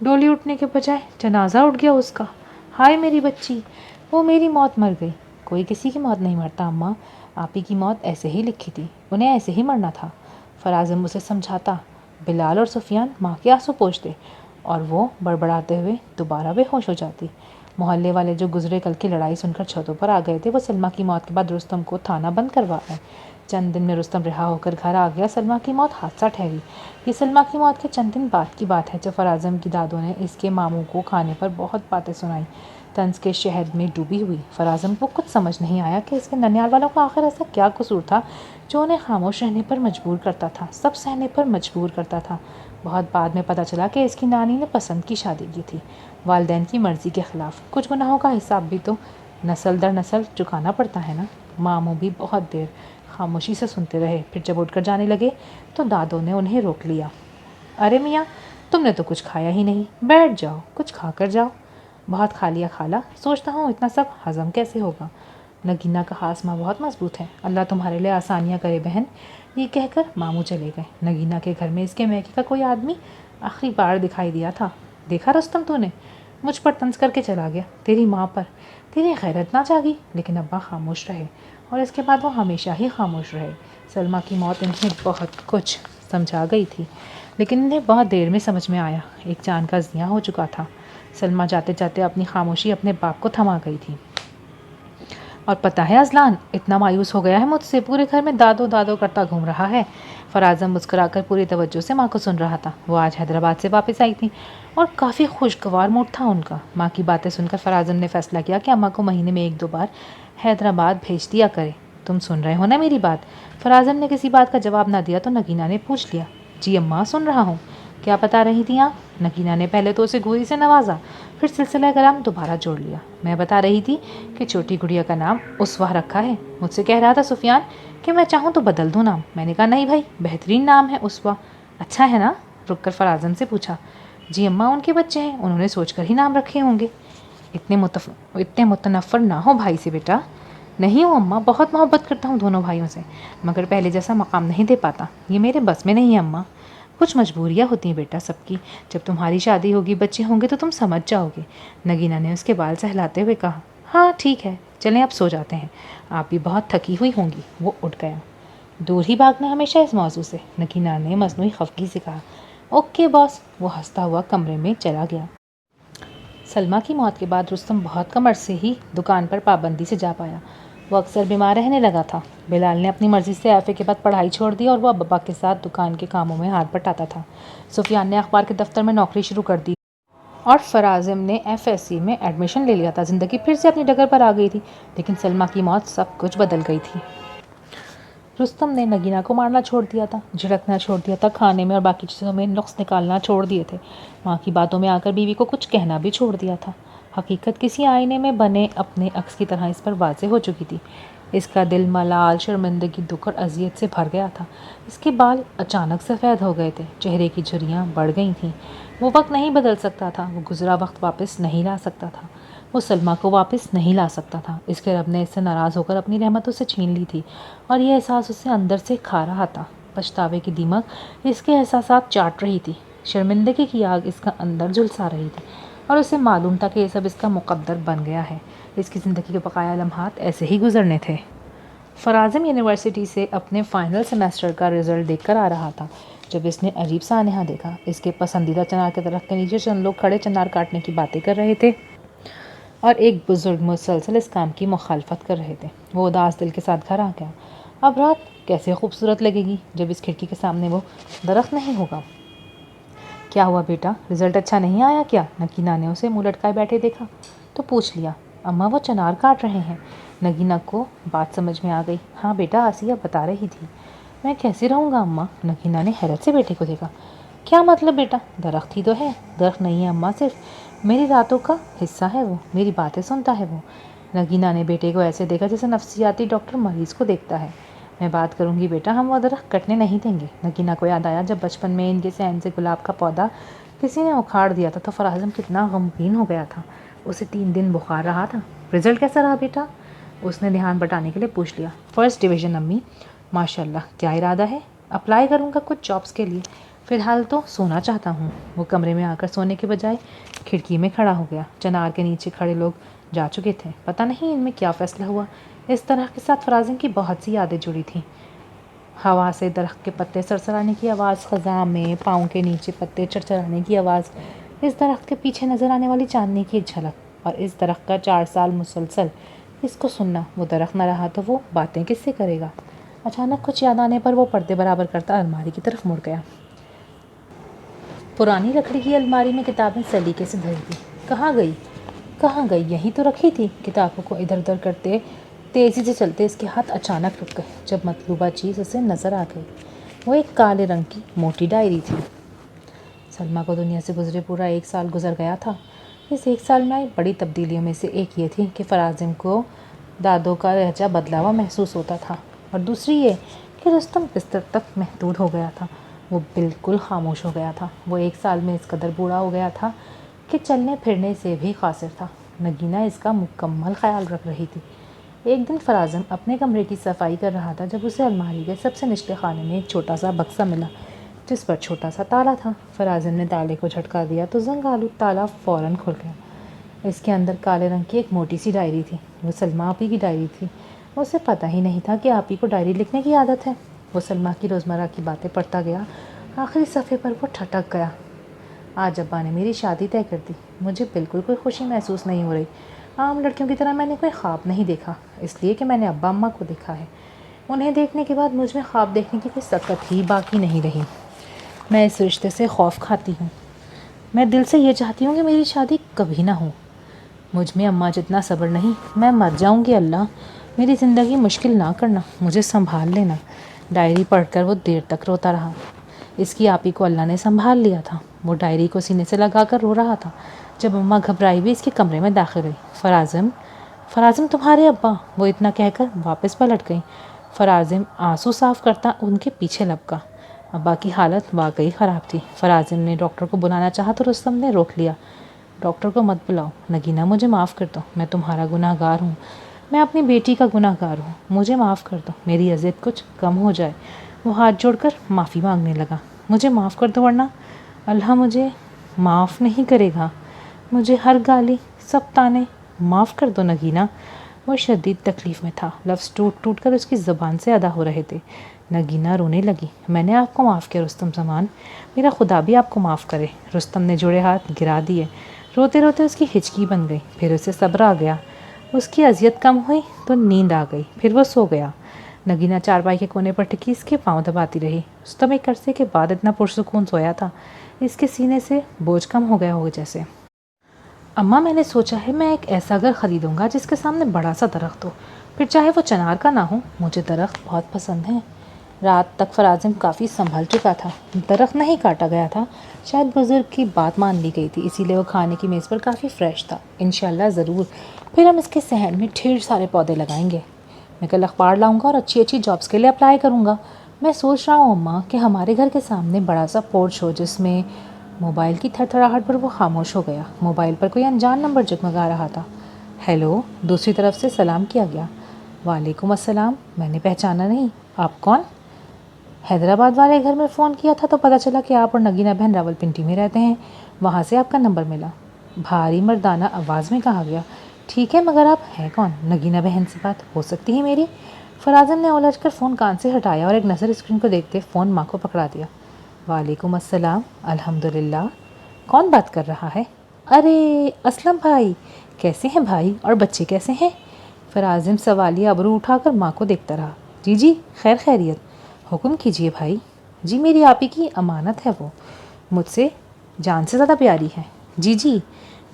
ڈولی اٹھنے کے بجائے جنازہ اٹھ گیا اس کا۔ ہائے میری بچی، وہ میری موت مر گئی۔ کوئی کسی کی موت نہیں مرتا اماں، آپ ہی کی موت ایسے ہی لکھی تھی، انہیں ایسے ہی مرنا تھا۔ فراعظم اسے سمجھاتا، بلال اور سفیان ماں کے آنسو پوچھتے اور وہ بڑبڑاتے ہوئے دوبارہ بے ہوش ہو جاتی۔ محلے والے جو گزرے کل کی لڑائی سن کر چھتوں پر آ گئے تھے، وہ سلمیٰ کی موت کے بعد رستم کو تھانہ بند کروا آئے۔ چند دن میں رستم رہا ہو کر گھر آ گیا۔ سلمیٰ کی موت حادثہ ٹھہری۔ یہ سلمیٰ کی موت کے چند دن بعد کی بات ہے جب فراعظم کی دادوں نے اس کے ماموں کو کھانے پر بہت باتیں سنائیں۔ طنز کے شہد میں ڈوبی ہوئی فراعظم کو کچھ سمجھ نہیں آیا کہ اس کے ننیال والوں کا آخر ایسا کیا قصور تھا جو انہیں خاموش رہنے پر مجبور کرتا تھا، سب سہنے پر مجبور کرتا تھا۔ بہت بعد میں پتہ چلا کہ اس کی نانی نے پسند کی شادی کی تھی، والدین کی مرضی کے خلاف۔ کچھ گناہوں کا حساب بھی تو نسل در نسل چکانا پڑتا ہے نا۔ ماموں بھی بہت دیر خاموشی سے سنتے رہے، پھر جب اٹھ کر جانے لگے تو دادوں نے انہیں روک لیا۔ ارے میاں، تم نے تو کچھ کھایا ہی نہیں، بیٹھ جاؤ، کچھ کھا کر جاؤ۔ بہت کھا لیا خالہ، سوچتا ہوں اتنا سب ہضم کیسے ہوگا۔ نگینہ کا ہاضمہ بہت مضبوط ہے، اللہ تمہارے لیے آسانیاں کرے بہن۔ یہ کہہ کر ماموں چلے گئے۔ نگینہ کے گھر میں اس کے میکے کا کوئی آدمی آخری بار دکھائی دیا تھا۔ دیکھا رستم تو نے؟ مجھ پر طنز کر کے چلا گیا، تیری ماں پر۔ تیری غیرت نہ جاگی؟ لیکن ابا خاموش رہے اور اس کے بعد وہ ہمیشہ ہی خاموش رہے۔ سلمیٰ کی موت انہیں بہت کچھ سمجھا گئی تھی، لیکن انہیں بہت دیر میں سمجھ میں آیا، ایک جان کا ضیاع ہو چکا تھا۔ سلمیٰ جاتے جاتے اپنی خاموشی اپنے باپ کو تھما گئی تھی۔ اور پتہ ہے اذلان اتنا مایوس ہو گیا ہے مجھ سے، پورے گھر میں دادو دادو کرتا گھوم رہا ہے۔ فراعظم مسکرا کر پوری توجہ سے ماں کو سن رہا تھا۔ وہ آج حیدرآباد سے واپس آئی تھیں اور کافی خوشگوار موڈ تھا ان کا۔ ماں کی باتیں سن کر فراعظم نے فیصلہ کیا کہ اماں کو مہینے میں 1-2 بار حیدرآباد بھیج دیا کرے۔ تم سن رہے ہو نا میری بات؟ فراعظم نے کسی بات کا جواب نہ دیا تو نگینہ نے پوچھ لیا، جی اماں سن رہا ہوں، کیا بتا رہی تھیں آپ؟ نگینہ نے پہلے تو اسے گوئی سے نوازا، پھر سلسلہ کلام دوبارہ جوڑ لیا۔ میں بتا رہی تھی کہ چھوٹی گڑیا کا نام اسوہ رکھا ہے۔ مجھ سے کہہ رہا تھا سفیان کہ میں چاہوں تو بدل دوں نام۔ میں نے کہا نہیں بھائی، بہترین نام ہے اسوہ۔ اچھا ہے نا؟ رک کر فراعظم سے پوچھا۔ جی اماں ان کے بچے ہیں، انہوں نے سوچ کر ہی نام رکھے ہوں گے۔ اتنے متنفر نہ ہو بھائی سے بیٹا۔ نہیں ہوں اماں، بہت محبت کرتا ہوں دونوں بھائیوں سے، مگر پہلے جیسا مقام نہیں دے پاتا، یہ میرے بس میں نہیں ہے اماں۔ کچھ مجبوریاں ہوتی ہیں بیٹا سب کی، جب تمہاری شادی ہوگی، بچے ہوں گے تو تم سمجھ جاؤ گے۔ نگینہ نے اس کے بال سہلاتے ہوئے کہا۔ ہاں ٹھیک ہے، چلیں اب سو جاتے ہیں، آپ بھی بہت تھکی ہوئی ہوں گی۔ وہ اٹھ گیا۔ دور ہی بھاگنا ہمیشہ اس موضوع سے، نگینہ نے مصنوعی خفگی سے کہا۔ اوکے باس۔ وہ ہنستا ہوا کمرے میں چلا گیا۔ سلمیٰ کی موت کے بعد رستم بہت کم عرصے ہی دکان پر پابندی سے جا پایا۔ وہ اکثر بیمار رہنے لگا تھا۔ بلال نے اپنی مرضی سے ایف اے کے بعد پڑھائی چھوڑ دی اور وہ اب ابا کے ساتھ دکان کے کاموں میں ہاتھ بٹاتا تھا۔ سفیان نے اخبار کے دفتر میں نوکری شروع کر دی اور فرازم نے FSC میں ایڈمیشن لے لیا تھا۔ زندگی پھر سے اپنی ڈگر پر آ گئی تھی، لیکن سلمیٰ کی موت سب کچھ بدل گئی تھی۔ رستم نے نگینہ کو مارنا چھوڑ دیا تھا، جھڑکنا چھوڑ دیا تھا، کھانے میں اور باقی چیزوں میں نقص نکالنا چھوڑ دیے تھے، ماں کی باتوں میں آ کر بیوی کو کچھ کہنا بھی چھوڑ دیا تھا۔ حقیقت کسی آئینے میں بنے اپنے عکس کی طرح اس پر واضح ہو چکی تھی۔ اس کا دل ملال، شرمندگی، دکھ اور اذیت سے بھر گیا تھا۔ اس کے بال اچانک سفید ہو گئے تھے، چہرے کی جھریاں بڑھ گئی تھیں۔ وہ وقت نہیں بدل سکتا تھا، وہ گزرا وقت واپس نہیں لا سکتا تھا، وہ سلمیٰ کو واپس نہیں لا سکتا تھا۔ اس کے رب نے اس سے ناراض ہو کر اپنی رحمت اسے چھین لی تھی، اور یہ احساس اسے اندر سے کھا رہا تھا۔ پچھتاوے کی دیمک اس کے احساسات چاٹ رہی تھی، شرمندگی کی آگ اس کا اندر جھلسا رہی تھی، اور اسے معلوم تھا کہ یہ سب اس کا مقدر بن گیا ہے۔ اس کی زندگی کے بقایا لمحات ایسے ہی گزرنے تھے۔ فرازم یونیورسٹی سے اپنے فائنل سیمسٹر کا رزلٹ دیکھ کر آ رہا تھا، جب اس نے عجیب سانحہ دیکھا۔ اس کے پسندیدہ چنار کے درخت کے نیچے چند لوگ کھڑے چنار کاٹنے کی باتیں کر رہے تھے، اور ایک بزرگ مسلسل اس کام کی مخالفت کر رہے تھے۔ وہ اداس دل کے ساتھ گھر آ گیا۔ اب رات کیسے خوبصورت لگے گی جب اس کھڑکی کے سامنے وہ درخت نہیں ہوگا۔ کیا ہوا بیٹا، رزلٹ اچھا نہیں آیا کیا؟ نگینہ نے اسے منہ لٹکائے بیٹھے دیکھا تو پوچھ لیا۔ اماں وہ چنار کاٹ رہے ہیں۔ نگینہ کو بات سمجھ میں آ گئی۔ ہاں بیٹا، آسیہ بتا رہی تھی۔ میں کیسے رہوں گا اماں؟ نگینہ نے حیرت سے بیٹے کو دیکھا۔ کیا مطلب بیٹا؟ درخت ہی تو ہے۔ درخت نہیں ہے اماں، صرف میری راتوں کا حصہ ہے وہ، میری باتیں سنتا ہے وہ۔ نگینہ نے بیٹے کو ایسے دیکھا جیسے نفسیاتی ڈاکٹر مریض کو دیکھتا ہے۔ میں بات کروں گی بیٹا، ہم وہ درخت کٹنے نہیں دیں گے۔ نگینہ کو یاد آیا جب بچپن میں ان کے صحن سے گلاب کا پودا کسی نے اکھاڑ دیا تھا تو فرازم کتنا غمگین ہو گیا تھا۔ اسے 3 دن بخار رہا تھا۔ رزلٹ کیسا رہا بیٹا؟ اس نے دھیان بٹانے کے لیے پوچھ لیا۔ فرسٹ ڈویژن امی۔ ماشاء اللہ، کیا ارادہ ہے؟ اپلائی کروں گا کچھ جابس کے لیے، فی الحال تو سونا چاہتا ہوں۔ وہ کمرے میں آ کر سونے کے بجائے کھڑکی میں کھڑا ہو گیا۔ چنار کے نیچے کھڑے لوگ جا چکے تھے، پتہ نہیں ان میں کیا فیصلہ ہوا۔ اس طرح کے ساتھ فرازم کی بہت سی یادیں جڑی تھیں۔ ہوا سے درخت کے پتے سرسرانے کی آواز، خزاں میں پاؤں کے نیچے پتے چرچرانے کی آواز، اس درخت کے پیچھے نظر آنے والی چاندنی کی ایک جھلک، اور اس درخت کا 4 سال مسلسل اس کو سننا۔ وہ درخت نہ رہا تو وہ باتیں کس سے کرے گا؟ اچانک کچھ یاد آنے پر وہ پردے برابر کرتا الماری کی طرف مڑ گیا۔ پرانی لکڑی کی الماری میں کتابیں سلیقے سے دھری تھی۔ کہاں گئی؟ یہیں تو رکھی تھی۔ کتابوں کو ادھر ادھر کرتے تیزی سے چلتے اس کے ہاتھ اچانک رک گئے جب مطلوبہ چیز اسے نظر آ گئی۔ وہ ایک کالے رنگ کی موٹی ڈائری تھی۔ سلمیٰ کو دنیا سے گزرے پورا 1 سال گزر گیا تھا۔ اس 1 سال میں آئی بڑی تبدیلیوں میں سے ایک یہ تھی کہ فرازم کو دادوں کا لہجہ بدلا ہوا محسوس ہوتا تھا، اور دوسری یہ کہ رستم بستر تک محدود ہو گیا تھا۔ وہ بالکل خاموش ہو گیا تھا۔ وہ 1 سال میں اس قدر بوڑھا ہو گیا تھا کہ چلنے پھرنے سے بھی قاصر تھا۔ نگینہ اس کا مکمل خیال رکھ رہی تھی۔ ایک دن فرازم اپنے کمرے کی صفائی کر رہا تھا جب اسے الماری کے سب سے نچلے خانے میں ایک چھوٹا سا بکسا ملا جس پر چھوٹا سا تالا تھا۔ فرازم نے تالے کو جھٹکا دیا تو زنگ آلود تالا فوراً کھل گیا۔ اس کے اندر کالے رنگ کی ایک موٹی سی ڈائری تھی۔ وہ سلمیٰ آپی کی ڈائری تھی۔ اسے پتہ ہی نہیں تھا کہ آپی کو ڈائری لکھنے کی عادت ہے۔ وہ سلمیٰ کی روزمرہ کی باتیں پڑھتا گیا۔ آخری صفحے پر وہ ٹھٹک گیا۔ آج ابا نے میری شادی طے کر دی۔ مجھے بالکل کوئی خوشی محسوس نہیں ہو رہی۔ عام لڑکیوں کی طرح میں نے کوئی خواب نہیں دیکھا، اس لیے کہ میں نے ابا اماں کو دیکھا ہے۔ انہیں دیکھنے کے بعد مجھ میں خواب دیکھنے کی کوئی سکت ہی باقی نہیں رہی۔ میں اس رشتے سے خوف کھاتی ہوں۔ میں دل سے یہ چاہتی ہوں کہ میری شادی کبھی نہ ہو۔ مجھ میں اماں جتنا صبر نہیں۔ میں مر جاؤں گی، اللہ میری زندگی مشکل نہ کرنا، مجھے سنبھال لینا۔ ڈائری پڑھ کر وہ دیر تک روتا رہا۔ اس کی آپی کو اللہ نے سنبھال لیا تھا۔ وہ ڈائری کو سینے سے لگا کر رو رہا تھا جب اماں گھبرائی ہوئی اس کے کمرے میں داخل ہوئی۔ فرازم تمہارے ابا، وہ اتنا کہہ کر واپس پلٹ گئی۔ فرازم آنسو صاف کرتا ان کے پیچھے لپکا۔ ابا کی حالت واقعی خراب تھی۔ فرازم نے ڈاکٹر کو بلانا چاہا تو رستم نے روک لیا۔ ڈاکٹر کو مت بلاؤ نگینہ، مجھے معاف کر دو، میں تمہارا گناہ گار ہوں، میں اپنی بیٹی کا گناہ گار ہوں، مجھے معاف کر دو، میری اذیت کچھ کم ہو جائے۔ وہ ہاتھ جوڑ کر معافی مانگنے لگا۔ مجھے معاف کر دو ورنہ اللہ مجھے معاف نہیں کرے گا، مجھے ہر گالی، سب تانے معاف کر دو نگینہ۔ وہ شدید تکلیف میں تھا، لفظ ٹوٹ ٹوٹ کر اس کی زبان سے ادا ہو رہے تھے۔ نگینہ رونے لگی۔ میں نے آپ کو معاف کیا رستم زمان، میرا خدا بھی آپ کو معاف کرے۔ رستم نے جوڑے ہاتھ گرا دیے۔ روتے روتے اس کی ہچکی بن گئی، پھر اسے صبر آ گیا۔ اس کی اذیت کم ہوئی تو نیند آ گئی، پھر وہ سو گیا۔ نگینہ چارپائی کے کونے پر ٹکی اس کے پاؤں دباتی رہی۔ رستم ایک عرصے کے بعد اتنا پرسکون سویا تھا، اس کے سینے سے بوجھ کم ہو گیا ہو جیسے۔ اماں میں نے سوچا ہے میں ایک ایسا گھر خریدوں گا جس کے سامنے بڑا سا درخت ہو، پھر چاہے وہ چنار کا نہ ہو، مجھے درخت بہت پسند ہیں۔ رات تک فرازم کافی سنبھل چکا تھا، درخت نہیں کاٹا گیا تھا، شاید بزرگ کی بات مان لی گئی تھی، اسی لیے وہ کھانے کی میز پر کافی فریش تھا۔ انشاءاللہ ضرور، پھر ہم اس کے صحن میں ڈھیر سارے پودے لگائیں گے۔ میں کل اخبار لاؤں گا اور اچھی اچھی جابس کے لیے اپلائی کروں گا۔ میں سوچ رہا ہوں اماں کہ ہمارے گھر کے سامنے بڑا سا پورچ ہو جس میں موبائل کی تھڑتھڑاہٹ پر وہ خاموش ہو گیا۔ موبائل پر کوئی انجان نمبر جگمگا رہا تھا۔ ہیلو، دوسری طرف سے سلام کیا گیا۔ وعلیکم السلام، میں نے پہچانا نہیں، آپ کون؟ حیدرآباد والے گھر میں فون کیا تھا تو پتہ چلا کہ آپ اور نگینہ بہن راولپنڈی میں رہتے ہیں، وہاں سے آپ کا نمبر ملا۔ بھاری مردانہ آواز میں کہا گیا۔ ٹھیک ہے، مگر آپ ہیں کون؟ نگینہ بہن سے بات ہو سکتی ہے میری؟ فرازم نے الجھ کر فون کان سے ہٹایا اور ایک نظر اسکرین کو دیکھتے فون ماں کو پکڑا دیا۔ وعلیکم السلام، الحمدللہ، کون بات کر رہا ہے؟ ارے اسلم بھائی، کیسے ہیں بھائی، اور بچے کیسے ہیں؟ فرازم سوالیہ ابرو اٹھا کر ماں کو دیکھتا رہا۔ جی جی، خیر خیریت، حکم کیجئے بھائی۔ جی میری آپ ہی کی امانت ہے، وہ مجھ سے جان سے زیادہ پیاری ہے۔ جی جی،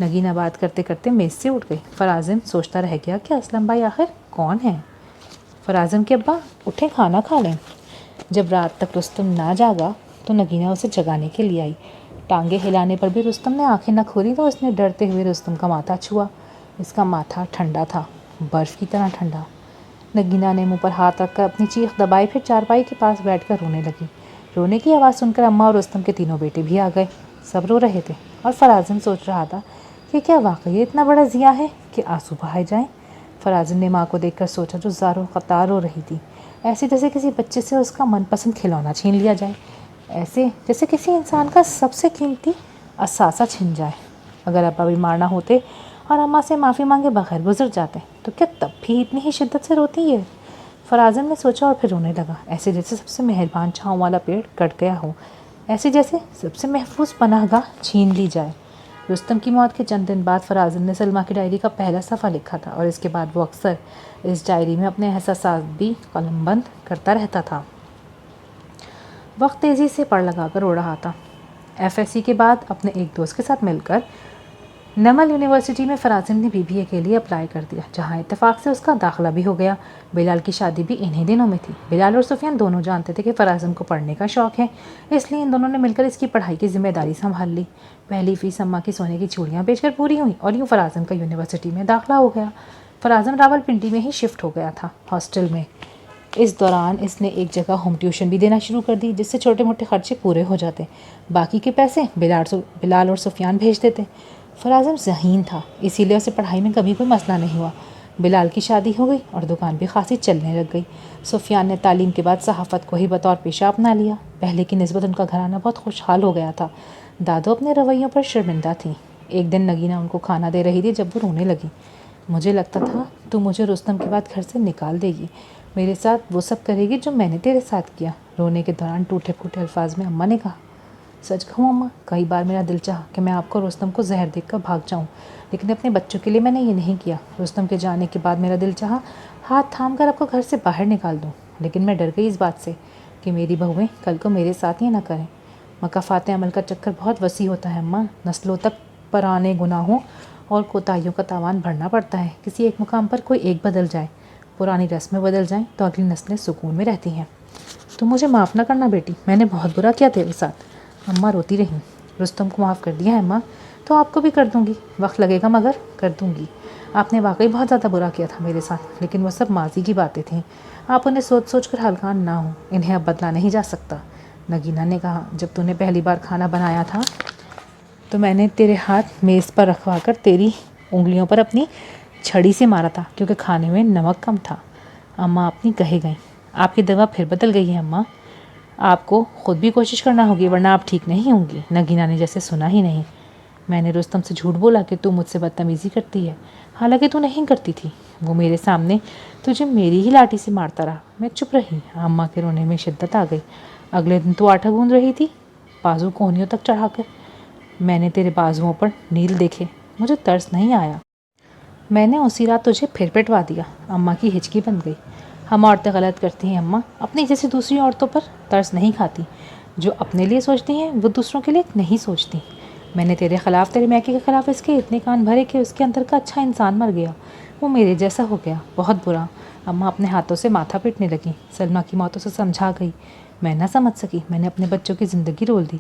نگینہ بات کرتے کرتے میز سے اٹھ گئی۔ فرازم سوچتا رہ گیا کہ اسلم بھائی آخر کون ہیں؟ فرازم کے ابا اٹھیں کھانا کھا لیں۔ جب رات تک رستم نہ جاگا تو نگینہ اسے جگانے کے لیے آئی۔ ٹانگیں ہلانے پر بھی رستم نے آنکھیں نہ کھولی تو اس نے ڈرتے ہوئے رستم کا ماتھا چھوا۔ اس کا ماتھا ٹھنڈا تھا، برف کی طرح ٹھنڈا۔ نگینہ نے منہ پر ہاتھ رکھ کر اپنی چیخ دبائی، پھر چارپائی کے پاس بیٹھ کر رونے لگی۔ رونے کی آواز سن کر اماں اور رستم کے تینوں بیٹے بھی آ گئے۔ سب رو رہے تھے اور فرازم سوچ رہا تھا کہ کیا واقعی اتنا بڑا ضیاء ہے کہ آنسو بہائے جائیں؟ فرازم نے ماں کو دیکھ کر سوچا جو زاروں قطار رو رہی تھی، ایسے جیسے کسی بچے سے اس کا من پسند کھلونا چھین لیا جائے، ایسے جیسے کسی انسان کا سب سے قیمتی اثاثہ چھن جائے۔ اگر ابا بیمار نہ ہوتے اور اماں سے معافی مانگے بغیر گزر جاتے تو کیا تب بھی اتنی ہی شدت سے روتی ہے؟ فرازم نے سوچا اور پھر رونے لگا، ایسے جیسے سب سے مہربان چھاؤں والا پیڑ کٹ گیا ہو، ایسے جیسے سب سے محفوظ پناہ گاہ چھین لی جائے۔ رستم کی موت کے چند دن بعد فرازم نے سلمیٰ کی ڈائری کا پہلا صفحہ لکھا تھا اور اس کے بعد وہ اکثر اس ڈائری میں اپنے احساسات بھی قلم بند کرتا رہتا تھا۔ وقت تیزی سے پڑ لگا کر اڑ رہا تھا۔ ایف ایس سی کے بعد اپنے ایک دوست کے ساتھ مل کر نمل یونیورسٹی میں فرازم نے بی بی اے کے لیے اپلائی کر دیا، جہاں اتفاق سے اس کا داخلہ بھی ہو گیا۔ بلال کی شادی بھی انہی دنوں میں تھی۔ بلال اور سفیان دونوں جانتے تھے کہ فرازم کو پڑھنے کا شوق ہے، اس لیے ان دونوں نے مل کر اس کی پڑھائی کی ذمہ داری سنبھال لی۔ پہلی فیس اماں کی سونے کی چوڑیاں بیچ کر پوری ہوئی اور یوں فرازم کا یونیورسٹی میں داخلہ ہو گیا۔ فرازم راولپنڈی میں ہی شفٹ ہو گیا تھا، ہاسٹل میں۔ اس دوران اس نے ایک جگہ ہوم ٹیوشن بھی دینا شروع کر دی، جس سے چھوٹے موٹے خرچے پورے ہو جاتے، باقی کے پیسے بلال اور سفیان بھیج دیتے۔ فرازم ذہین تھا، اسی لیے اسے پڑھائی میں کبھی کوئی مسئلہ نہیں ہوا۔ بلال کی شادی ہو گئی اور دکان بھی خاصی چلنے لگ گئی۔ سفیان نے تعلیم کے بعد صحافت کو ہی بطور پیشہ اپنا لیا۔ پہلے کی نسبت ان کا گھرانہ بہت خوشحال ہو گیا تھا۔ دادو اپنے رویوں پر شرمندہ تھیں۔ ایک دن نگینہ ان کو کھانا دے رہی تھی جب وہ رونے لگی۔ مجھے لگتا تھا تو مجھے رستم کے بعد گھر سے نکال دے گی، میرے ساتھ وہ سب کرے گی جو میں نے تیرے ساتھ کیا۔ رونے کے دوران ٹوٹے پھوٹے الفاظ میں اماں نے کہا۔ سچ کہوں اماں، کئی بار میرا دل چاہا کہ میں آپ کو رستم کو زہر دیکھ کر بھاگ جاؤں، لیکن اپنے بچوں کے لیے میں نے یہ نہیں کیا۔ رستم کے جانے کے بعد میرا دل چاہا ہاتھ تھام کر آپ کو گھر سے باہر نکال دوں، لیکن میں ڈر گئی اس بات سے کہ میری بہویں کل کو میرے ساتھ یہ نہ کریں۔ مکافات عمل کا چکر بہت وسیع ہوتا ہے اماں، نسلوں تک پرانے گناہوں اور کوتاہیوں کا تاوان بھرنا پڑتا ہے۔ کسی ایک مقام پر کوئی ایک بدل جائے، پرانی رسمیں بدل جائیں تو اگلی نسلیں سکون میں رہتی ہیں۔ تم مجھے معاف نہ کرنا بیٹی، میں نے بہت برا کیا تیرے ساتھ۔ اماں روتی رہیں۔ رستم کو معاف کر دیا ہے اماں، تو آپ کو بھی کر دوں گی، وقت لگے گا مگر کر دوں گی۔ آپ نے واقعی بہت زیادہ برا کیا تھا میرے ساتھ، لیکن وہ سب ماضی کی باتیں تھیں، آپ انہیں سوچ سوچ کر ہلکان نہ ہوں، انہیں اب بدلا نہیں جا سکتا۔ نگینہ نے کہا، جب تو نے پہلی بار کھانا بنایا تھا تو میں نے تیرے ہاتھ میز پر رکھوا کر تیری انگلیوں پر اپنی چھڑی سے مارا تھا کیونکہ کھانے میں نمک کم تھا۔ اماں اپنی کہے گئیں۔ آپ کی دوا پھر بدل گئی ہے اماں، آپ کو خود بھی کوشش کرنا ہوگی ورنہ آپ ٹھیک نہیں ہوں گی۔ نگینہ نے جیسے سنا ہی نہیں۔ میں نے رستم سے جھوٹ بولا کہ تو مجھ سے بدتمیزی کرتی ہے، حالانکہ تو نہیں کرتی تھی، وہ میرے سامنے تجھے میری ہی لاٹھی سے مارتا رہا۔ میں چپ رہی۔ اماں کے رونے میں شدت آ گئی۔ اگلے دن تو آٹا گوندھ رہی تھی بازو کونیوں تک چڑھا کر، میں نے تیرے بازوؤں پر نیل دیکھے، مجھے ترس نہیں آیا، میں نے اسی رات تجھے پھر پٹوا دیا۔ اماں کی ہچکی بن گئی۔ ہم عورتیں غلط کرتی ہیں اماں، اپنی جیسے دوسری عورتوں پر ترس نہیں کھاتی، جو اپنے لیے سوچتی ہیں وہ دوسروں کے لیے نہیں سوچتی۔ میں نے تیرے خلاف، تیرے میکے کے خلاف اس کے اتنے کان بھرے کہ اس کے اندر کا اچھا انسان مر گیا، وہ میرے جیسا ہو گیا، بہت برا۔ اماں اپنے ہاتھوں سے ماتھا پیٹنے لگیں۔ سلمیٰ کی ماتوں سے سمجھا گئی۔ میں نہ سمجھ سکی، میں نے اپنے بچوں کی زندگی رول دی۔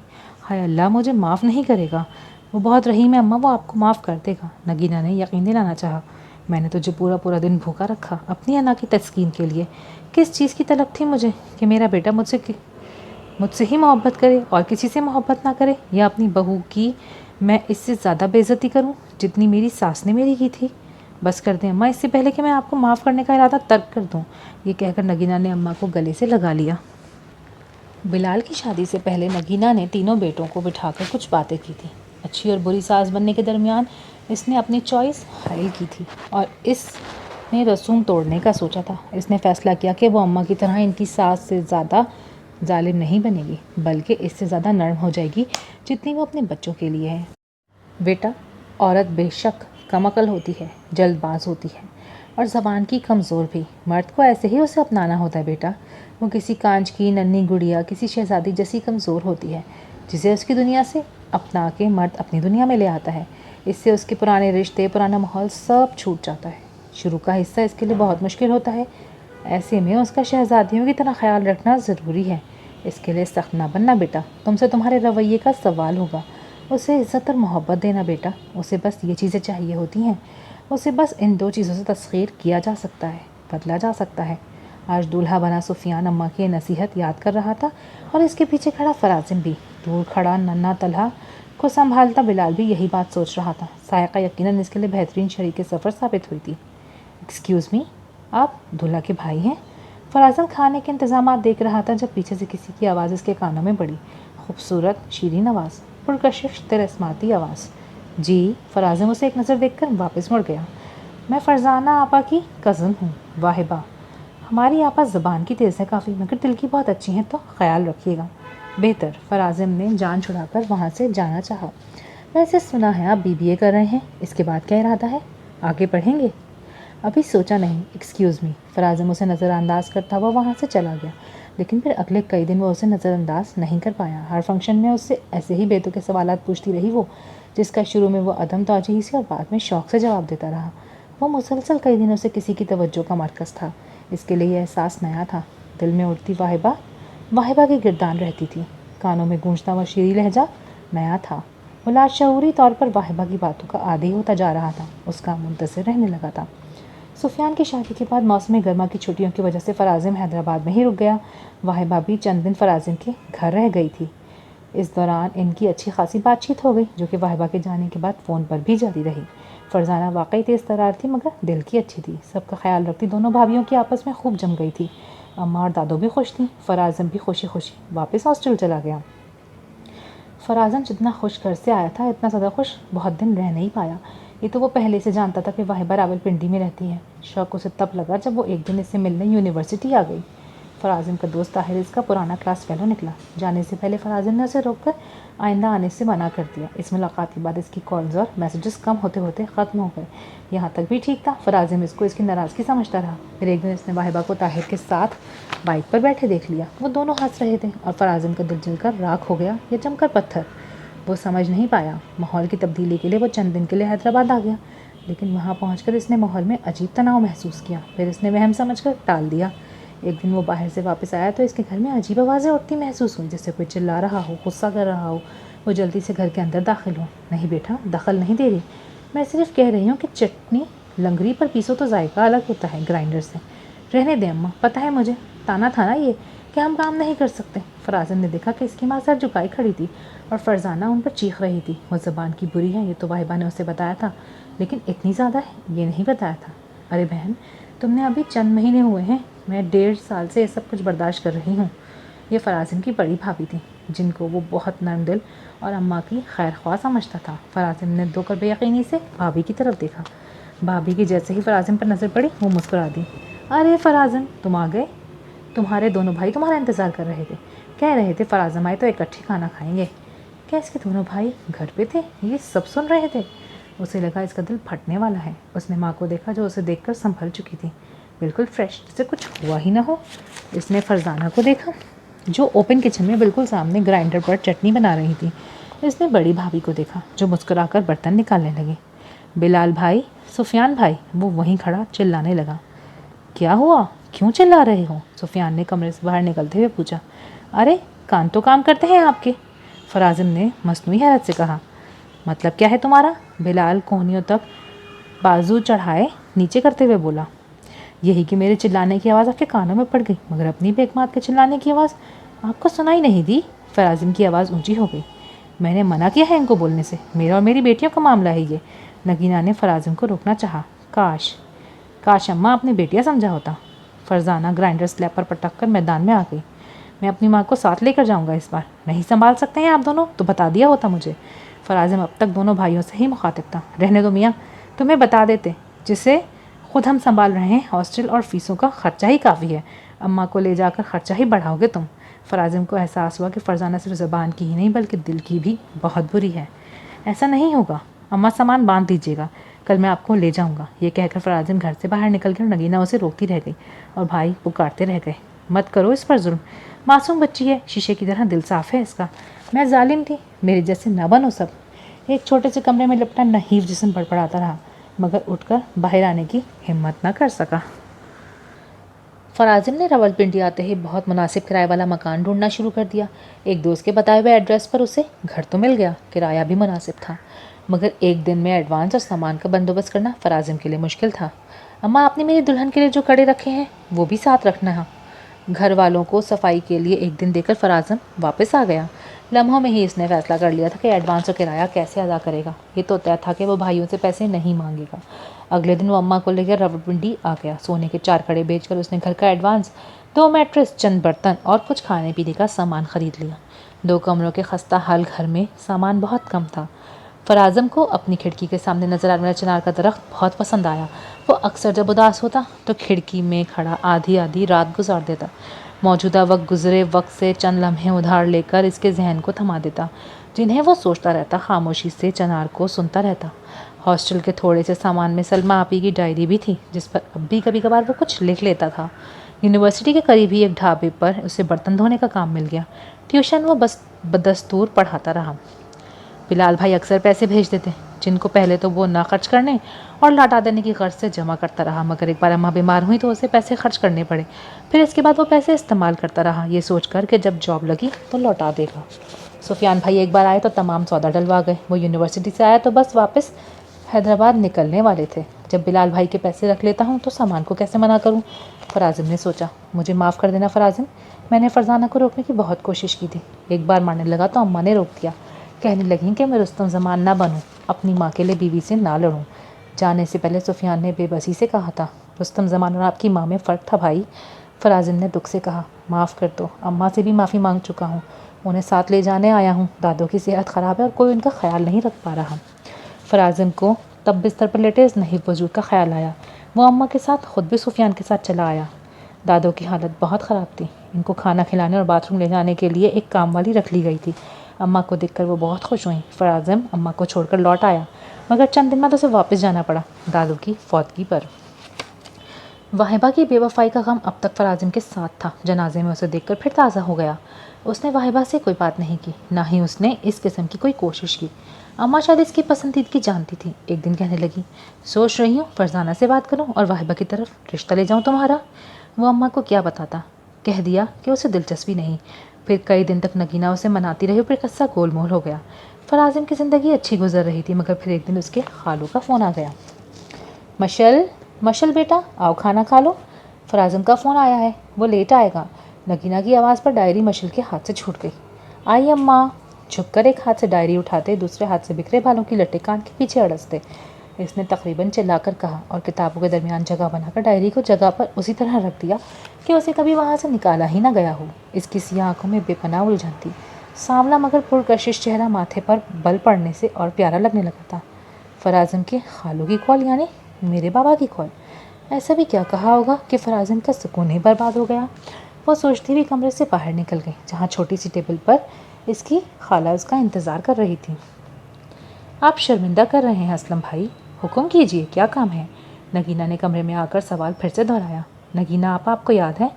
ہائے اللہ، مجھے معاف نہیں کرے گا، وہ بہت رحیم ہے اماں، وہ آپ کو معاف کر دے گا۔ نگینہ نے یقین دلانا چاہا۔ میں نے تجھے پورا پورا دن بھوکا رکھا اپنی انا کی تسکین کے لیے۔ کس چیز کی طلب تھی مجھے؟ کہ میرا بیٹا مجھ سے ہی محبت کرے اور کسی سے محبت نہ کرے، یا اپنی بہو کی میں اس سے زیادہ بے عزتی کروں جتنی میری ساس نے میری کی تھی؟ بس کر دیں اماں، اس سے پہلے کہ میں آپ کو معاف کرنے کا ارادہ ترک کر دوں۔ یہ کہہ کر نگینہ نے اماں کو گلے سے لگا لیا۔ بلال کی شادی سے پہلے نگینہ نے تینوں بیٹوں کو بٹھا کر کچھ باتیں کی تھیں۔ اچھی اور بری ساس بننے کے درمیان اس نے اپنی چوائس حائل کی تھی اور اس نے رسوم توڑنے کا سوچا تھا۔ اس نے فیصلہ کیا کہ وہ اماں کی طرح ان کی ساس سے زیادہ ظالم نہیں بنے گی، بلکہ اس سے زیادہ نرم ہو جائے گی جتنی وہ اپنے بچوں کے لیے ہے۔ بیٹا، عورت بے شک کم عقل ہوتی ہے، جلد باز ہوتی ہے اور زبان کی کمزور بھی۔ مرد کو ایسے ہی اسے اپنانا ہوتا ہے بیٹا۔ وہ کسی کانچ کی ننھی گڑیا، کسی شہزادی جیسی کمزور ہوتی ہے جسے اس کی دنیا سے اپنا کے مرد اپنی دنیا میں لے آتا ہے۔ اس سے اس کے پرانے رشتے، پرانا ماحول سب چھوٹ جاتا ہے۔ شروع کا حصہ اس کے لیے بہت مشکل ہوتا ہے۔ ایسے میں اس کا شہزادیوں کی طرح خیال رکھنا ضروری ہے۔ اس کے لیے سخت نہ بننا بیٹا، تم سے تمہارے رویے کا سوال ہوگا۔ اسے عزت اور محبت دینا بیٹا، اسے بس یہ چیزیں چاہیے ہوتی ہیں۔ اسے بس ان دو چیزوں سے تسخیر کیا جا سکتا ہے، بدلا جا سکتا ہے۔ آج دولہا بنا سفیان اماں کی نصیحت یاد کر رہا تھا اور اس کے پیچھے کھڑا فرازم بھی۔ دور کھڑا ننھا طلحہ کو سنبھالتا بلال بھی یہی بات سوچ رہا تھا۔ سائقہ یقیناً اس کے لیے بہترین شریک سفر ثابت ہوئی تھی۔ ایکسکیوز می، آپ دولہا کے بھائی ہیں؟ فرازم کھانے کے انتظامات دیکھ رہا تھا جب پیچھے سے کسی کی آواز اس کے کانوں میں پڑی۔ خوبصورت، شیرین آواز، پرکشش، طلسماتی آواز۔ جی۔ فرازم اسے ایک نظر دیکھ کر واپس مڑ گیا۔ میں فرزانہ آپا کی کزن ہوں، واہبہ۔ ہماری آپا زبان کی تیز ہے کافی، مگر دل کی بہت اچھی ہیں، تو خیال رکھیے گا۔ بہتر۔ فرازم نے جان چھڑا کر وہاں سے جانا چاہا۔ ویسے سنا ہے آپ BBA کر رہے ہیں، اس کے بعد کیا ارادہ ہے؟ آگے پڑھیں گے؟ ابھی سوچا نہیں۔ Excuse me. فرازم اسے نظر انداز کرتا ہوا وہاں سے چلا گیا، لیکن پھر اگلے کئی دن وہ اسے نظر انداز نہیں کر پایا۔ ہر فنکشن میں اس سے ایسے ہی بیتو کے سوالات پوچھتی رہی وہ، جس کا شروع میں وہ عدم توجہی سے اور بعد میں شوق سے جواب دیتا رہا۔ وہ مسلسل کئی دنوں سے کسی کی توجہ کا مرکز تھا۔ اس کے لیے یہ احساس نیا تھا۔ دل میں اڑتی واہبہ، واہبہ کی گردان رہتی تھی۔ کانوں میں گونجتا ہوا شیریں لہجہ نیا تھا۔ وہ لاشعوری طور پر واہبہ کی باتوں کا عادی ہوتا جا رہا تھا، اس کا منتظر رہنے لگا تھا۔ سفیان کی شادی کے بعد موسم گرما کی چھٹیوں کی وجہ سے فرازم حیدرآباد میں ہی رک گیا۔ واہبہ بھی چند دن فرازم کے گھر رہ گئی تھی۔ اس دوران ان کی اچھی خاصی بات چیت ہو گئی، جو کہ واہبہ کے جانے کے بعد فون پر بھی جاری رہی۔ فرزانہ واقعی تیز ترار تھی مگر دل کی اچھی تھی، سب کا خیال رکھتی۔ دونوں بھابھیوں کی آپس میں خوب جم گئی تھی۔ اماں اور دادو بھی خوش تھیں۔ فرازم بھی خوشی خوشی واپس ہاسٹل چلا گیا۔ فرازم جتنا خوش گھر سے آیا تھا اتنا زیادہ خوش بہت دن رہ نہیں پایا۔ یہ تو وہ پہلے سے جانتا تھا کہ واہبہ راولپنڈی میں رہتی ہے۔ شوق اسے تب لگا جب وہ ایک دن اس سے ملنے یونیورسٹی آ گئی۔ فرازم کا دوست طاہر اس کا پرانا کلاس فیلو نکلا۔ جانے سے پہلے فرازم نے اسے روک کر آئندہ آنے سے منع کر دیا۔ اس ملاقات کے بعد اس کی کالز اور میسیجز کم ہوتے ہوتے ختم ہو گئے۔ یہاں تک بھی ٹھیک تھا، فرازم اس کو اس کی ناراضگی سمجھتا رہا۔ پھر ایک دن اس نے واہبہ کو طاہر کے ساتھ بائک پر بیٹھے دیکھ لیا۔ وہ دونوں ہنس رہے تھے اور فرازم کا دل جل کر راکھ ہو گیا یا جم کر پتھر، وہ سمجھ نہیں پایا۔ ماحول کی تبدیلی کے لیے وہ چند دن کے لیے حیدرآباد آ گیا، لیکن وہاں پہنچ کر اس نے ماحول میں عجیب تناؤ محسوس کیا۔ پھر اس نے وہم سمجھ کر ٹال دیا۔ ایک دن وہ باہر سے واپس آیا تو اس کے گھر میں عجیب آوازیں اٹھتی محسوس ہوئیں، جیسے کوئی چلا رہا ہو، غصہ کر رہا ہو۔ وہ جلدی سے گھر کے اندر داخل ہو۔ نہیں بیٹا، دخل نہیں دے رہی، میں صرف کہہ رہی ہوں کہ چٹنی لنگری پر پیسو تو ذائقہ الگ ہوتا ہے گرائنڈر سے۔ رہنے دیں اماں، پتہ ہے مجھے، تانا تھا نا یہ کہ ہم کام نہیں کر سکتے۔ فرازم نے دیکھا کہ اس کی ماں سر جھکائی کھڑی تھی اور فرزانہ ان پر چیخ رہی تھی۔ وہ زبان کی بری ہے، یہ تو واہبہ نے اسے بتایا تھا، لیکن اتنی زیادہ ہے یہ نہیں بتایا تھا۔ ارے بہن، تم نے ابھی چند مہینے ہوئے ہیں، میں 1.5 سال سے یہ سب کچھ برداشت کر رہی ہوں۔ یہ فرازم کی بڑی بھابھی تھیں، جن کو وہ بہت نرم دل اور اماں کی خیر خواہ سمجھتا تھا۔ فرازم نے دو کر بے یقینی سے بھابھی کی طرف دیکھا۔ بھابھی کی جیسے ہی فرازم پر نظر پڑی وہ مسکرا دی۔ ارے فرازم، تم آ گئے؟ تمہارے دونوں بھائی تمہارا انتظار کر رہے تھے، کہہ رہے تھے فرازم آئے تو اکٹھے کھانا کھائیں گے۔ کیا اس کے دونوں بھائی گھر پہ تھے؟ یہ سب سن رہے تھے؟ اسے لگا اس کا دل پھٹنے والا ہے۔ اس نے ماں کو دیکھا جو اسے دیکھ کر سنبھل چکی تھی، بالکل فریش، جسے کچھ ہوا ہی نہ ہو۔ اس نے فرزانہ کو دیکھا جو اوپن کچن میں بالکل سامنے گرائنڈر پر چٹنی بنا رہی تھی۔ اس نے بڑی بھابھی کو دیکھا جو مسکرا کر برتن نکالنے لگے۔ بلال بھائی، سفیان بھائی، وہ وہیں کھڑا چلانے لگا۔ کیا ہوا؟ کیوں چلا رہے ہو؟ سفیان نے کمرے سے باہر نکلتے ہوئے پوچھا۔ ارے کان تو کام کرتے ہیں آپ کے، فرازم نے مصنوعی حیرت سے کہا۔ مطلب کیا ہے تمہارا؟ بلال کوہنیوں تک بازو چڑھائے نیچے کرتے ہوئے بولا۔ یہی کہ میرے چلانے کی آواز آپ کے کانوں میں پڑ گئی، مگر اپنی بیگمات کے چلانے کی آواز آپ کو سنائی نہیں دی۔ فرازم کی آواز اونچی ہو گئی۔ میں نے منع کیا ہے ان کو بولنے سے، میرا اور میری بیٹیوں کا معاملہ ہے یہ۔ نگینہ نے فرازم کو روکنا چاہا۔ کاش اماں اپنی بیٹیاں سمجھا ہوتا۔ فرزانہ گرائنڈر سلیب پر پٹک کر میدان میں آ گئی۔ میں اپنی ماں کو ساتھ لے کر جاؤں گا اس بار۔ نہیں سنبھال سکتے ہیں آپ دونوں تو بتا دیا ہوتا مجھے۔ فرازم اب تک دونوں بھائیوں سے ہی مخاطب تھا۔ رہنے دو میاں، تمہیں بتا دیتے، جسے خود ہم سنبھال رہے ہیں، ہاسٹل اور فیسوں کا خرچہ ہی کافی ہے، اماں کو لے جا کر خرچہ ہی بڑھاؤ گے تم۔ فرازم کو احساس ہوا کہ فرزانہ صرف زبان کی ہی نہیں بلکہ دل کی بھی بہت بری ہے۔ ایسا نہیں ہوگا اماں، سامان باندھ دیجیے گا، کل میں آپ کو لے جاؤں گا۔ یہ کہہ کر فرازم گھر سے باہر نکل گیا اور نگینہ اسے روکتی رہ گئی اور بھائی پکارتے رہ گئے۔ مت کرو اس پر ظلم، معصوم بچی ہے، شیشے کی طرح دل صاف ہے اس کا۔ میں ظالم تھی، میرے جیسے نہ بنو سب۔ ایک چھوٹے سے کمرے میں لپٹا نحیف جسم بڑبڑاتا رہا مگر اٹھ کر باہر آنے کی ہمت نہ کر سکا۔ فرازم نے راولپنڈی آتے ہی بہت مناسب کرائے والا مکان ڈھونڈنا شروع کر دیا۔ ایک دوست کے بتائے ہوئے ایڈریس پر اسے گھر تو مل گیا، کرایہ بھی مناسب تھا، مگر ایک دن میں ایڈوانس اور سامان کا بندوبست کرنا فرازم کے لیے مشکل تھا۔ اماں، آپ نے میری دلہن کے لیے جو کڑے رکھے ہیں وہ بھی ساتھ رکھنا ہے۔ گھر والوں کو صفائی کے لیے ایک دن دے کر فرازم واپس آ گیا۔ لمحوں میں ہی اس نے فیصلہ کر لیا تھا کہ ایڈوانس اور کرایہ کیسے ادا کرے گا۔ یہ تو طے تھا کہ وہ بھائیوں سے پیسے نہیں مانگے گا۔ اگلے دن وہ اماں کو لے کر راولپنڈی آ گیا۔ سونے کے 4 کڑے بیچ کر اس نے گھر کا ایڈوانس، 2 میٹرس، چند برتن اور کچھ کھانے پینے کا سامان خرید لیا۔ 2 کمروں کے خستہ حال گھر میں سامان بہت کم تھا۔ فرازم کو اپنی کھڑکی کے سامنے نظر آنے والا چنار کا درخت بہت پسند آیا۔ وہ اکثر جب اداس ہوتا تو کھڑکی میں کھڑا آدھی رات گزار دیتا۔ موجودہ وقت گزرے وقت سے چند لمحے ادھار لے کر اس کے ذہن کو تھما دیتا، جنہیں وہ سوچتا رہتا، خاموشی سے چنار کو سنتا رہتا۔ ہاسٹل کے تھوڑے سے سامان میں سلمیٰ آپی کی ڈائری بھی تھی جس پر اب بھی کبھی کبھار وہ کچھ لکھ لیتا تھا۔ یونیورسٹی کے قریب ہی ایک ڈھابے پر اسے برتن دھونے کا کام مل گیا۔ ٹیوشن وہ بس بدستور پڑھاتا رہا۔ بلال بھائی اکثر پیسے بھیج دیتے جن کو پہلے تو وہ نہ خرچ کرنے اور لوٹا دینے کی غرض سے جمع کرتا رہا، مگر ایک بار اماں بیمار ہوئی تو اسے پیسے خرچ کرنے پڑے۔ پھر اس کے بعد وہ پیسے استعمال کرتا رہا یہ سوچ کر کہ جب جاب لگی تو لوٹا دے گا۔ سفیان بھائی ایک بار آئے تو تمام سودا ڈلوا گئے۔ وہ یونیورسٹی سے آیا تو بس واپس حیدرآباد نکلنے والے تھے۔ جب بلال بھائی کے پیسے رکھ لیتا ہوں تو سامان کو کیسے منع کروں؟ فرازم نے سوچا۔ مجھے معاف کر دینا فرازم، میں نے فرزانہ کو روکنے کی بہت کوشش کی تھی۔ ایک بار مارنے لگا تو اماں نے روک دیا، کہنے لگیں کہ میں رستم زمان نہ بنوں، اپنی ماں کے لیے بیوی سے نہ لڑوں۔ جانے سے پہلے سفیان نے بے بسی سے کہا تھا، رستم زمان اور آپ کی ماں میں فرق تھا بھائی۔ فرازم نے دکھ سے کہا، معاف کر دو، اماں سے بھی معافی مانگ چکا ہوں، انہیں ساتھ لے جانے آیا ہوں، دادوں کی صحت خراب ہے اور کوئی ان کا خیال نہیں رکھ پا رہا۔ فرازم کو تب بستر پر لیٹے اس نحیف وجود کا خیال آیا۔ وہ اماں کے ساتھ خود بھی سفیان کے ساتھ چلا آیا۔ دادوں کی حالت بہت خراب تھی، ان کو کھانا کھلانے اور باتھ روم لے جانے کے لیے ایک کام والی رکھ لی گئی تھی۔ اماں کو دیکھ کر وہ بہت خوش ہوئیں۔ فرازم اماں کو چھوڑ کر لوٹ آیا مگر چند دن بعد اسے واپس جانا پڑا دادوں کی فوتگی پر۔ واہبہ کی بے وفائی کا غم اب تک فرازم کے ساتھ تھا۔ جنازے میں اسے دیکھ کر پھر تازہ ہو گیا۔ اس نے واہبہ سے کوئی بات نہیں کی، نہ ہی اس نے اس قسم کی کوئی کوشش کی۔ اماں شاید اس کی پسندیدگی جانتی تھی۔ ایک دن کہنے لگی، سوچ رہی ہوں فرزانہ سے بات کروں اور واہبہ کی طرف رشتہ لے جاؤں تمہارا۔ وہ اماں کو کیا بتاتا، کہہ دیا کہ اسے دلچسپی نہیں۔ پھر کئی دن تک نگینہ اسے مناتی رہی، پھر قصہ گول مول ہو گیا۔ فرازم کی زندگی اچھی گزر رہی تھی مگر پھر ایک دن اس کے خالو کا فون آ گیا۔ مشل بیٹا آؤ کھانا کھا لو، فرازم کا فون آیا ہے، وہ لیٹ آئے گا۔ نگینہ کی آواز پر ڈائری مشل کے ہاتھ سے چھوٹ گئی۔ آئی اماں، جھک کر ایک ہاتھ سے ڈائری اٹھاتے دوسرے ہاتھ سے بکھرے بالوں کی لٹے کان کے پیچھے اڑستے اس نے تقریباً چلا کر کہا اور کتابوں کے درمیان جگہ بنا کر ڈائری کو جگہ پر اسی طرح رکھ دیا کہ اسے کبھی وہاں سے نکالا ہی نہ گیا ہو۔ اس کی سیاہ آنکھوں میں بے پناہ الجھن تھی۔ سانولا مگر پرکشش چہرہ ماتھے پر بل پڑنے سے اور پیارا لگنے لگا تھا۔ فرازم کے خالو کی کال، یعنی میرے بابا کی کال؟ ایسا بھی کیا کہا ہوگا کہ فرازم کا سکون ہی برباد ہو گیا؟ وہ سوچتی ہوئی کمرے سے باہر نکل گئی جہاں چھوٹی سی ٹیبل پر اس کی خالہ اس کا انتظار کر رہی تھی۔ آپ شرمندہ کر رہے ہیں اسلم بھائی، حکم کیجیے، کیا کام ہے؟ نگینہ نے کمرے میں آ کر سوال پھر سے دہرایا۔ نگینہ آپ کو یاد ہے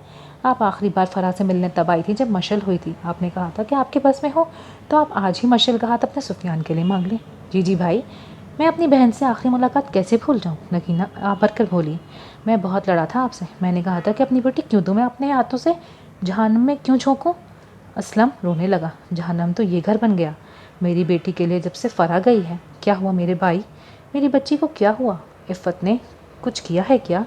آپ آخری بار فراز سے ملنے تب آئی تھی جب مشعل ہوئی تھی. آپ نے کہا تھا کہ آپ کے بس میں ہو تو آپ آج ہی مشعل کا ہاتھ اپنے سفیان کے لیے مانگ لیں. جی بھائی, میں اپنی بہن سے آخری ملاقات کیسے بھول جاؤں؟ نگینہ آپ بھر کر بولی. میں بہت لڑا تھا آپ سے. میں نے کہا تھا کہ اپنی بیٹی کیوں دوں میں اپنے ہاتھوں سے, جہنم میں کیوں جھونکوں؟ اسلم رونے لگا. جہنم تو یہ گھر بن گیا میری بیٹی کے لیے جب سے فرا گئی ہے. کیا ہوا میرے بھائی؟ میری بچی کو کیا ہوا؟ عفت نے کچھ کیا ہے کیا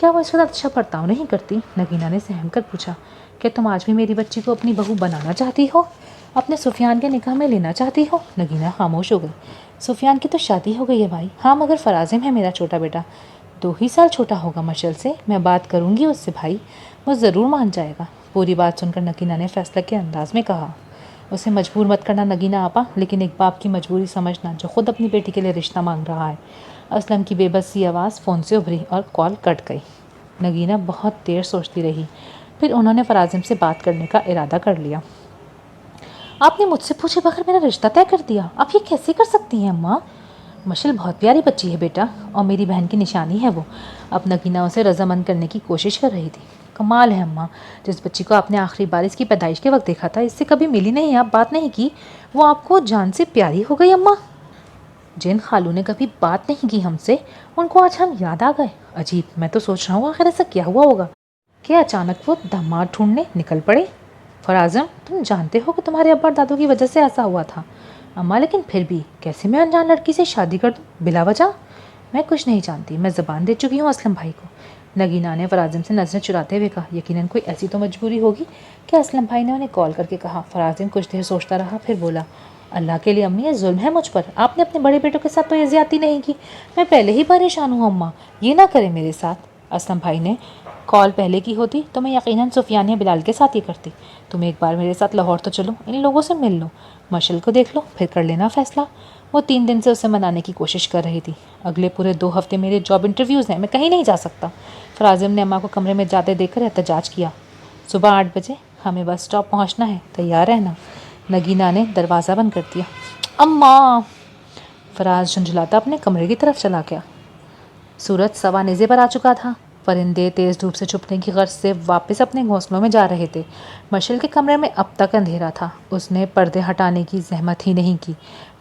وہ اس کے ساتھ اچھا برتاؤ نہیں کرتی؟ نگینہ نے سہم کر پوچھا. کیا تم آج بھی میری بچی کو اپنی بہو بنانا چاہتی ہو, اپنے سفیان کے نکاح میں لینا چاہتی ہو؟ نگینہ خاموش ہو گئی. سفیان کی تو شادی ہو گئی ہے بھائی. ہاں مگر فرازم ہے میرا چھوٹا بیٹا, 2 ہی سال چھوٹا ہوگا مشعل سے. میں بات کروں گی اس سے بھائی, وہ ضرور مان جائے گا. پوری بات سن کر نگینہ نے فیصلہ کے انداز میں کہا. اسے مجبور مت کرنا نگینہ آپا, لیکن ایک باپ کی مجبوری سمجھنا جو خود اپنی بیٹی کے لیے رشتہ مانگ رہا ہے. اسلم کی بے بس سی آواز فون سے ابھری اور کال کٹ گئی. نگینہ بہت دیر سوچتی رہی. پھر انہوں نے فرازم سے بات کرنے کا ارادہ کر لیا. آپ نے مجھ سے پوچھے بغیر میرا رشتہ طے کر دیا, آپ یہ کیسے کر سکتی ہیں اماں؟ مشعل بہت پیاری بچی ہے بیٹا, اور میری بہن کی نشانی ہے وہ. اب نگینہ اسے رضامند کرنے کی کوشش کر رہی تھی. کمال ہے اماں, جس بچی کو آپ نے آخری بار اس کی پیدائش کے وقت دیکھا تھا اس سے کبھی ملی نہیں, آپ بات نہیں کی, وہ آپ کو جان سے پیاری ہو گئی اماں. جن خالو نے کبھی بات نہیں کی ہم سے, ان کو آج ہم یاد آ گئے. عجیب, میں تو سوچ رہا ہوں آخر ایسا کیا ہوا ہوگا کہ اچانک وہ داماد ڈھونڈنے نکل پڑے. فرازم, تم جانتے ہو کہ تمہارے ابا اور دادو کی وجہ سے ایسا ہوا تھا. اماں لیکن پھر بھی کیسے میں انجان لڑکی سے شادی کر دوں بلا وجہ؟ میں کچھ نہیں جانتی, میں زبان دے چکی ہوں اسلم بھائی کو. نگینہ نے فرازم سے نظریں چراتے ہوئے کہا. یقیناً کوئی ایسی تو مجبوری ہوگی کہ اسلم بھائی نے انہیں کال کر کے کہا. فرازم کچھ دیر سوچتا رہا, پھر بولا. اللہ کے لیے امی, یہ ظلم ہے مجھ پر. آپ نے اپنے بڑے بیٹوں کے ساتھ تو یہ زیادتی نہیں کی. میں پہلے ہی پریشان ہوں اماں, یہ نہ کرے میرے ساتھ. اسلم بھائی نے کال پہلے کی ہوتی تو میں یقیناً سفیان یا بلال کے ساتھ ہی کرتی. تم ایک بار میرے ساتھ لاہور تو چلو, ان لوگوں سے مل لو, مشعل کو دیکھ لو, پھر کر لینا فیصلہ. وہ 3 دن سے اسے منانے کی کوشش کر رہی تھی. اگلے پورے 2 ہفتے میرے جاب انٹرویوز ہیں, میں کہیں نہیں جا سکتا. فرازم نے اماں کو کمرے میں جاتے دیکھ کر احتجاج کیا. صبح 8 بجے ہمیں بس اسٹاپ پہنچنا ہے, تیار رہنا. نگینہ نے دروازہ بند کر دیا. اماں, فراز جھنجھلاتا اپنے کمرے کی طرف چلا گیا. سورج سوا نیزے پر آ چکا تھا. پرندے تیز دھوپ سے چھپنے کی غرض سے واپس اپنے گھونسلوں میں جا رہے تھے. مشعل کے کمرے میں اب تک اندھیرا تھا. اس نے پردے ہٹانے کی زحمت ہی نہیں کی.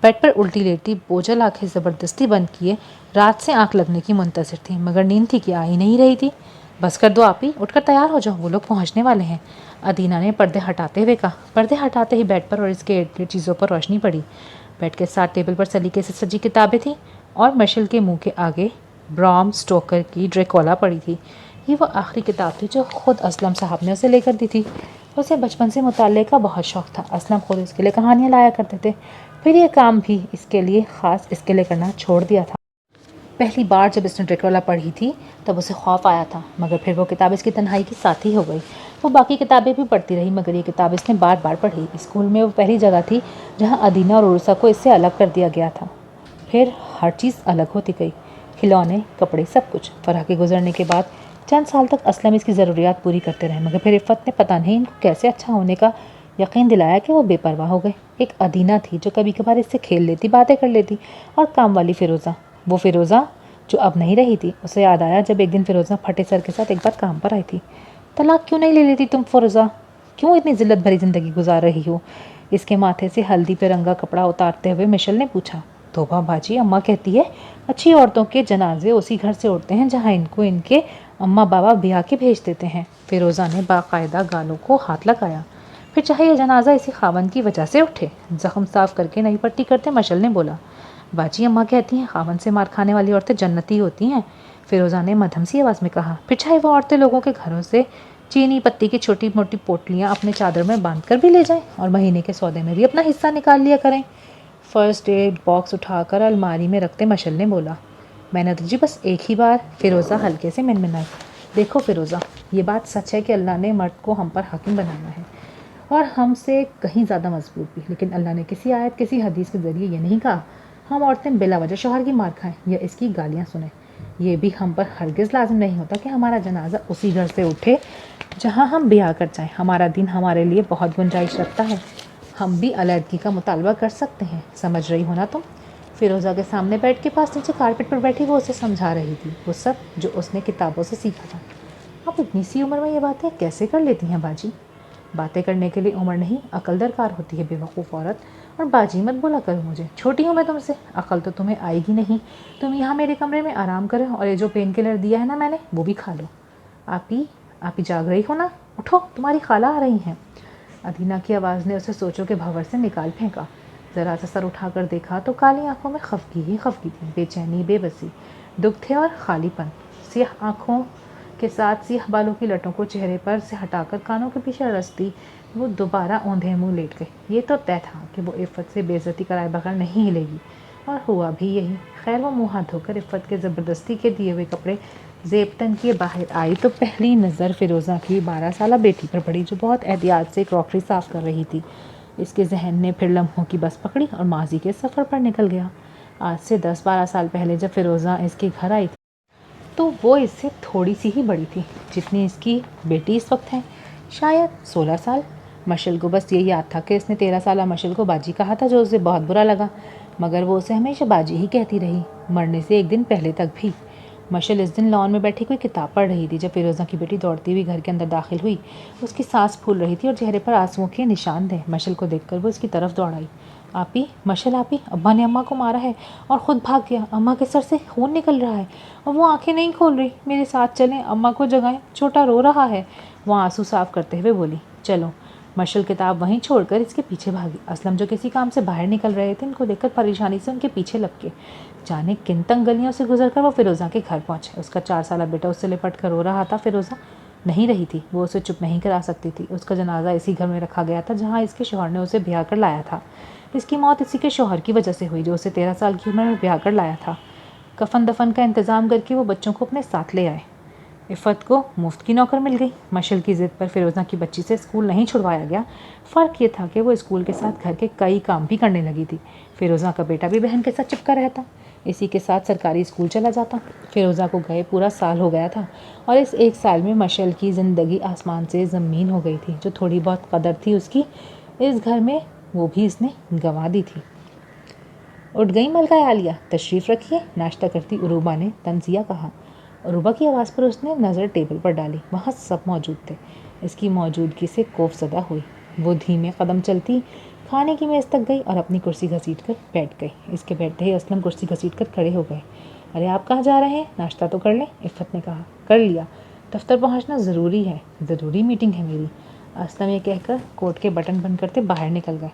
بیڈ پر الٹی لیٹی بوجھل آنکھیں زبردستی بند کیے رات سے آنکھ لگنے کی منتظر تھی, مگر نیند تھی کہ آ ہی نہیں رہی تھی. بس کر دو آپی, اٹھ کر تیار ہو جاؤ, وہ لوگ پہنچنے والے ہیں. ادینہ نے پردے ہٹاتے ہوئے کہا. پردے ہٹاتے ہی بیڈ پر اور اس کے ارد گرد چیزوں پر روشنی پڑی. بیڈ کے ساتھ ٹیبل پر سلیقے سے سجی کتابیں تھیں اور مشعل کے منہ کے آگے برام سٹوکر کی ڈریکولا پڑی تھی. یہ وہ آخری کتاب تھی جو خود اسلم صاحب نے اسے لے کر دی تھی. اسے بچپن سے مطالعے کا بہت شوق تھا. اسلم خود اس کے لیے کہانیاں لایا کرتے تھے. پھر یہ کام بھی اس کے لیے خاص اس کے لیے کرنا چھوڑ دیا تھا. پہلی بار جب اس نے ڈریکولا پڑھی تھی تب اسے خوف آیا تھا, مگر پھر وہ کتاب اس کی تنہائی کی ساتھی ہو گئی. وہ باقی کتابیں بھی پڑھتی رہی, مگر یہ کتاب اس نے بار بار پڑھی. اسکول میں وہ پہلی جگہ تھی جہاں ادینہ اور عروسہ کو اس سے الگ کر دیا گیا تھا. پھر ہر چیز الگ ہوتی گئی, کھلونے, کپڑے, سب کچھ. فرح کے گزرنے کے بعد چند سال تک اسلم اس کی ضروریات پوری کرتے رہے, مگر پھر عفت نے پتہ نہیں ان کو کیسے اچھا ہونے کا یقین دلایا کہ وہ بے پرواہ ہو گئے. ایک ادینہ تھی جو کبھی کبھار اس سے کھیل لیتی, باتیں کر لیتی, اور کام والی فیروزہ, وہ فیروزہ جو اب نہیں رہی تھی. اسے یاد آیا جب ایک دن فیروزہ پھٹے سر کے ساتھ ایک بار کام پر آئی تھی. طلاق کیوں نہیں لے لیتی تم فیروزہ, کیوں اتنی ذلت بھری زندگی گزار رہی ہو؟ اس کے ماتھے سے ہلدی پہ رنگا کپڑا اتارتے ہوئے مشعل نے پوچھا. توبہ باجی, اماں کہتی ہے اچھی عورتوں کے جنازے اسی گھر سے اٹھتے ہیں جہاں ان کو ان کے اماں بابا بیاہ کے بھیج دیتے ہیں. فیروزہ نے باقاعدہ گالوں کو ہاتھ لگایا. پھر چاہے یہ جنازہ اسی خاوند کی وجہ سے اٹھے. زخم صاف کر کے نئی پٹی کرتے مشعل نے بولا. باجی, اماں کہتی ہیں خاوند سے مار کھانے والی عورتیں جنتی ہوتی ہیں, فیروزہ نے مدھم سی آواز میں کہا. پھر چاہے وہ عورتیں لوگوں کے گھروں سے چینی پتی کی چھوٹی موٹی پوٹلیاں اپنے چادر میں باندھ کر بھی لے جائیں اور مہینے کے سودے میں بھی اپنا حصہ نکال لیا کریں. فرسٹ ایڈ باکس اٹھا کر الماری میں رکھتے مشعل نے بولا. میں نے تو جی بس ایک ہی بار. فیروزہ ہلکے سے منمنائی. دیکھو فیروزہ, یہ بات سچ ہے کہ اللہ نے مرد کو ہم پر حاکم بنایا ہے اور ہم سے کہیں زیادہ مضبوط بھی, لیکن اللہ نے کسی آیت کسی حدیث کے ذریعے یہ نہیں کہا ہم عورتیں بلا وجہ شوہر کی مار کھائیں یا اس کی گالیاں سنیں. یہ بھی ہم پر ہرگز لازم نہیں ہوتا کہ ہمارا جنازہ اسی گھر سے اٹھے جہاں ہم بیاہ کر جائیں. ہمارا دین ہمارے لیے بہت گنجائش رکھتا ہے, ہم بھی علیحدگی کا مطالبہ کر سکتے ہیں. سمجھ رہی ہو نا تم؟ فیروزہ کے سامنے بیڈ کے پاس نیچے کارپٹ پر بیٹھی وہ اسے سمجھا رہی تھی, وہ سب جو اس نے کتابوں سے سیکھا تھا. آپ اتنی سی عمر میں یہ باتیں کیسے کر لیتی ہیں باجی؟ باتیں کرنے کے لیے عمر نہیں عقل درکار ہوتی ہے بیوقوف عورت، اور باجی مت بولا کرو مجھے، چھوٹی ہوں میں تم سے، عقل تو تمہیں آئے گی نہیں، تم یہاں میرے کمرے میں آرام کرو اور یہ جو پین کلر دیا ہے نا میں نے وہ بھی کھا لو۔ آپ ہی جاگ رہی ہو نا، اٹھو تمہاری خالہ آ رہی ہیں۔ ادینہ کی آواز نے اسے سوچوں کے بھنور سے نکال پھینکا۔ ذرا سا سر اٹھا کر دیکھا تو کالی آنکھوں میں خفگی ہی خفگی تھی، بے چینی، بے بسی، دکھ تھے اور خالی پن۔ سیاہ آنکھوں کے ساتھ سیاہ بالوں کی لٹوں کو چہرے پر سے ہٹا کر کانوں کے پیچھے رستی وہ دوبارہ اوندھے منہ لیٹ گئی۔ یہ تو طے تھا کہ وہ عفت سے بے عزتی کرائے بغیر نہیں ہلے گی، اور ہوا بھی یہی۔ خیر وہ منہ ہاتھ دھو کر عفت کے زبردستی کے دیے ہوئے کپڑے زیب تن کیے باہر آئی تو پہلی نظر فیروزہ کی 12 سالہ بیٹی پر پڑی، جو بہت احتیاط سے کراکری صاف کر رہی تھی۔ اس کے ذہن نے پھر لمحوں کی بس پکڑی اور ماضی کے سفر پر نکل گیا۔ آج سے 10-12 سال پہلے جب فیروزہ اس کے گھر آئی تھی تو وہ اس سے تھوڑی سی ہی بڑی تھی جتنی اس کی بیٹی اس وقت ہے، شاید 16 سال۔ مشل کو بس یہ یاد تھا کہ اس نے 13 سالہ مشل کو باجی کہا تھا، جو اسے بہت برا لگا، مگر وہ اسے ہمیشہ باجی ہی کہتی رہی، مرنے سے ایک دن پہلے تک بھی۔ مشل اس دن لان میں بیٹھی کوئی کتاب پڑھ رہی تھی جب فیروزہ کی بیٹی دوڑتی ہوئی گھر کے اندر داخل ہوئی۔ اس کی سانس پھول رہی تھی اور چہرے پر آنسوؤں کے نشان تھے۔ مشل کو دیکھ کر وہ اس کی طرف دوڑ آئی۔ آپی، مشل آپی، ابا نے اماں کو مارا ہے اور خود بھاگ گیا، اماں کے سر سے خون نکل رہا ہے اور وہ آنکھیں نہیں کھول رہی، میرے ساتھ چلیں، اماں کو جگائیں، چھوٹا رو رہا ہے۔ وہ آنسو صاف کرتے ہوئے بولی۔ چلو۔ مشل کتاب وہیں چھوڑ کر اس کے پیچھے بھاگی۔ اسلم جو کسی کام سے باہر نکل رہے تھے ان کو دیکھ کر پریشانی سے ان کے پیچھے لپکے۔ جانے کن تنگ گلیوں سے گزر کر وہ فیروزہ کے گھر پہنچے۔ اس کا 4 سالہ بیٹا اس سے لپٹ کر رو رہا تھا۔ فیروزہ نہیں رہی تھی، وہ اسے چپ نہیں کرا سکتی تھی۔ اس کا جنازہ اسی گھر میں رکھا گیا تھا جہاں اس کے شوہر نے اسے بیاہ کر لایا تھا۔ اس کی موت اسی کے شوہر کی وجہ سے ہوئی جو اسے 13 سال کی عمر میں بیاہ کر لایا تھا۔ کفن دفن کا انتظام کر کے وہ بچوں کو اپنے ساتھ لے آئے۔ عفت کو مفت کی نوکر مل گئی۔ مشل کی ضد پر فیروزہ کی بچی سے اسکول نہیں چھڑوایا گیا۔ فرق یہ تھا کہ وہ اسکول کے ساتھ گھر کے کئی کام بھی کرنے لگی تھی۔ فیروزہ کا بیٹا بھی بہن کے ساتھ چپکا رہتا، اسی کے ساتھ سرکاری اسکول چلا جاتا۔ فیروزہ کو گئے پورا سال ہو گیا تھا اور اس ایک سال میں مشل کی زندگی آسمان سے زمین ہو گئی تھی۔ جو تھوڑی بہت قدر تھی اس کی اس گھر میں وہ بھی اس نے گنوا دی تھی۔ اٹھ گئی ملکہ عالیہ، تشریف رکھیے، ناشتہ کرتی عروبہ نے تنزیہ کہا۔ عروبہ کی آواز پر اس نے نظر ٹیبل پر ڈالی۔ وہاں سب موجود تھے۔ اس کی موجودگی سے خوف زدہ ہوئی۔ وہ دھیمے قدم چلتی کھانے کی میز تک گئی اور اپنی کرسی گھسیٹ کر بیٹھ گئی۔ اس کے بیٹھتے ہی اسلم کرسی گھسیٹ کر کھڑے ہو گئے۔ ارے آپ کہاں جا رہے ہیں؟ ناشتہ تو کر لیں، عفت نے کہا۔ کر لیا، دفتر پہنچنا ضروری ہے، ضروری میٹنگ ہے میری۔ اسلم یہ کہہ کر کوٹ کے بٹن بند کرتے باہر نکل گئے۔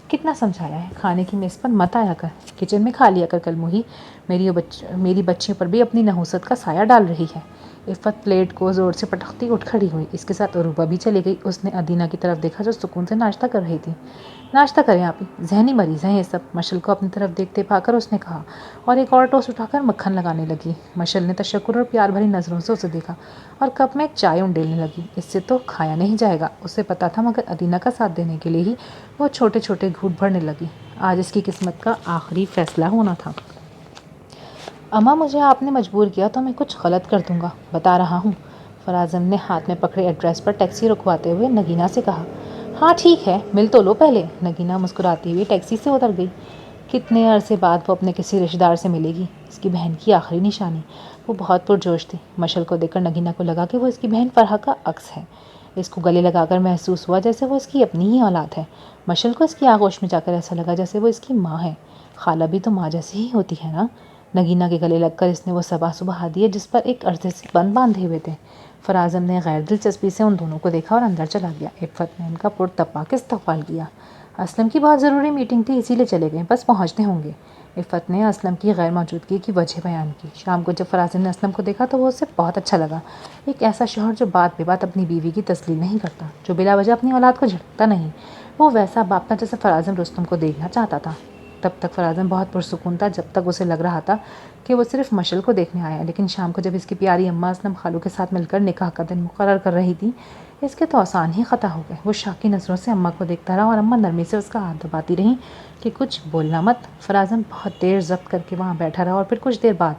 کتنا سمجھایا ہے، کھانے کی میز پر مت آیا کر، کچن میں کھا لیا کر کل موہی، میری بچیوں پر بھی اپنی نحوست کا سایہ ڈال رہی ہے۔ عفت پلیٹ کو زور سے پٹکتی اٹھ کھڑی ہوئی۔ اس کے ساتھ عروبہ بھی چلی گئی۔ اس نے ادینہ کی طرف دیکھا جو سکون سے ناشتہ کر رہی تھی۔ ناشتہ کریں آپی، ذہنی مریض ہیں یہ سب، مشل کو اپنی طرف دیکھتے پا کر اس نے کہا، اور ایک اور ٹوسٹ اٹھا کر مکھن لگانے لگی۔ مشل نے تشکر اور پیار بھری نظروں سے اسے دیکھا اور کپ میں چائے انڈیلنے لگی۔ اس سے تو کھایا نہیں جائے گا، اسے پتا تھا، مگر ادینہ کا ساتھ دینے کے لیے ہی وہ چھوٹے چھوٹے گھونٹ بھرنے لگی۔ آج اس کی قسمت کا آخری فیصلہ ہونا تھا۔ اماں مجھے آپ نے مجبور کیا تو میں کچھ غلط کر دوں گا، بتا رہا ہوں۔ فراز نے ہاتھ میں پکڑے ایڈریس پر ٹیکسی رکواتے ہوئے نگینہ سے کہا۔ ہاں ٹھیک ہے، مل تو لو پہلے۔ نگینہ مسکراتی ہوئی ٹیکسی سے اتر گئی۔ کتنے عرصے بعد وہ اپنے کسی رشتہ دار سے ملے گی، اس کی بہن کی آخری نشانی۔ وہ بہت پرجوش تھی۔ مشل کو دیکھ کر نگینہ کو لگا کہ وہ اس کی بہن فرحہ کا عکس ہے۔ اس کو گلے لگا کر محسوس ہوا جیسے وہ اس کی اپنی ہی اولاد ہے۔ مشل کو اس کی آغوش میں جا کر ایسا لگا جیسے وہ اس کی ماں ہے۔ خالہ بھی تو ماں جیسی ہی ہوتی ہے نا۔ نگینہ کے گلے لگ کر اس نے وہ صبا سبھا دیے جس پر ایک عرصے سے بند باندھے ہوئے تھے۔ فرازم نے غیر دلچسپی سے ان دونوں کو دیکھا اور اندر چلا گیا۔ عفت نے ان کا پرتپاک استقبال کیا۔ اسلم کی بہت ضروری میٹنگ تھی، اسی لیے چلے گئے، بس پہنچتے ہوں گے۔ عفت نے اسلم کی غیر موجودگی کی وجہ بیان کی۔ شام کو جب فرازم نے اسلم کو دیکھا تو وہ اسے بہت اچھا لگا۔ ایک ایسا شوہر جو بات بے بات اپنی بیوی کی تذلیل نہیں کرتا، جو بلا وجہ اپنی اولاد کو جھڑکتا نہیں، وہ ویسا باپ تھا جیسے فرازم رستم کو دیکھنا چاہتا تھا۔ تب تک فرازم بہت پرسکون تھا جب تک اسے لگ رہا تھا کہ وہ صرف مشل کو دیکھنے آیا، لیکن شام کو جب اس کی پیاری اماں اسلم خالو کے ساتھ مل کر نکاح کا دن مقرر کر رہی تھی، اس کے تو آسان ہی خطا ہو گئے۔ وہ شاکی نظروں سے اماں کو دیکھتا رہا اور اماں نرمی سے اس کا ہاتھ دباتی رہیں کہ کچھ بولنا مت۔ فرازم بہت دیر ضبط کر کے وہاں بیٹھا رہا اور پھر کچھ دیر بعد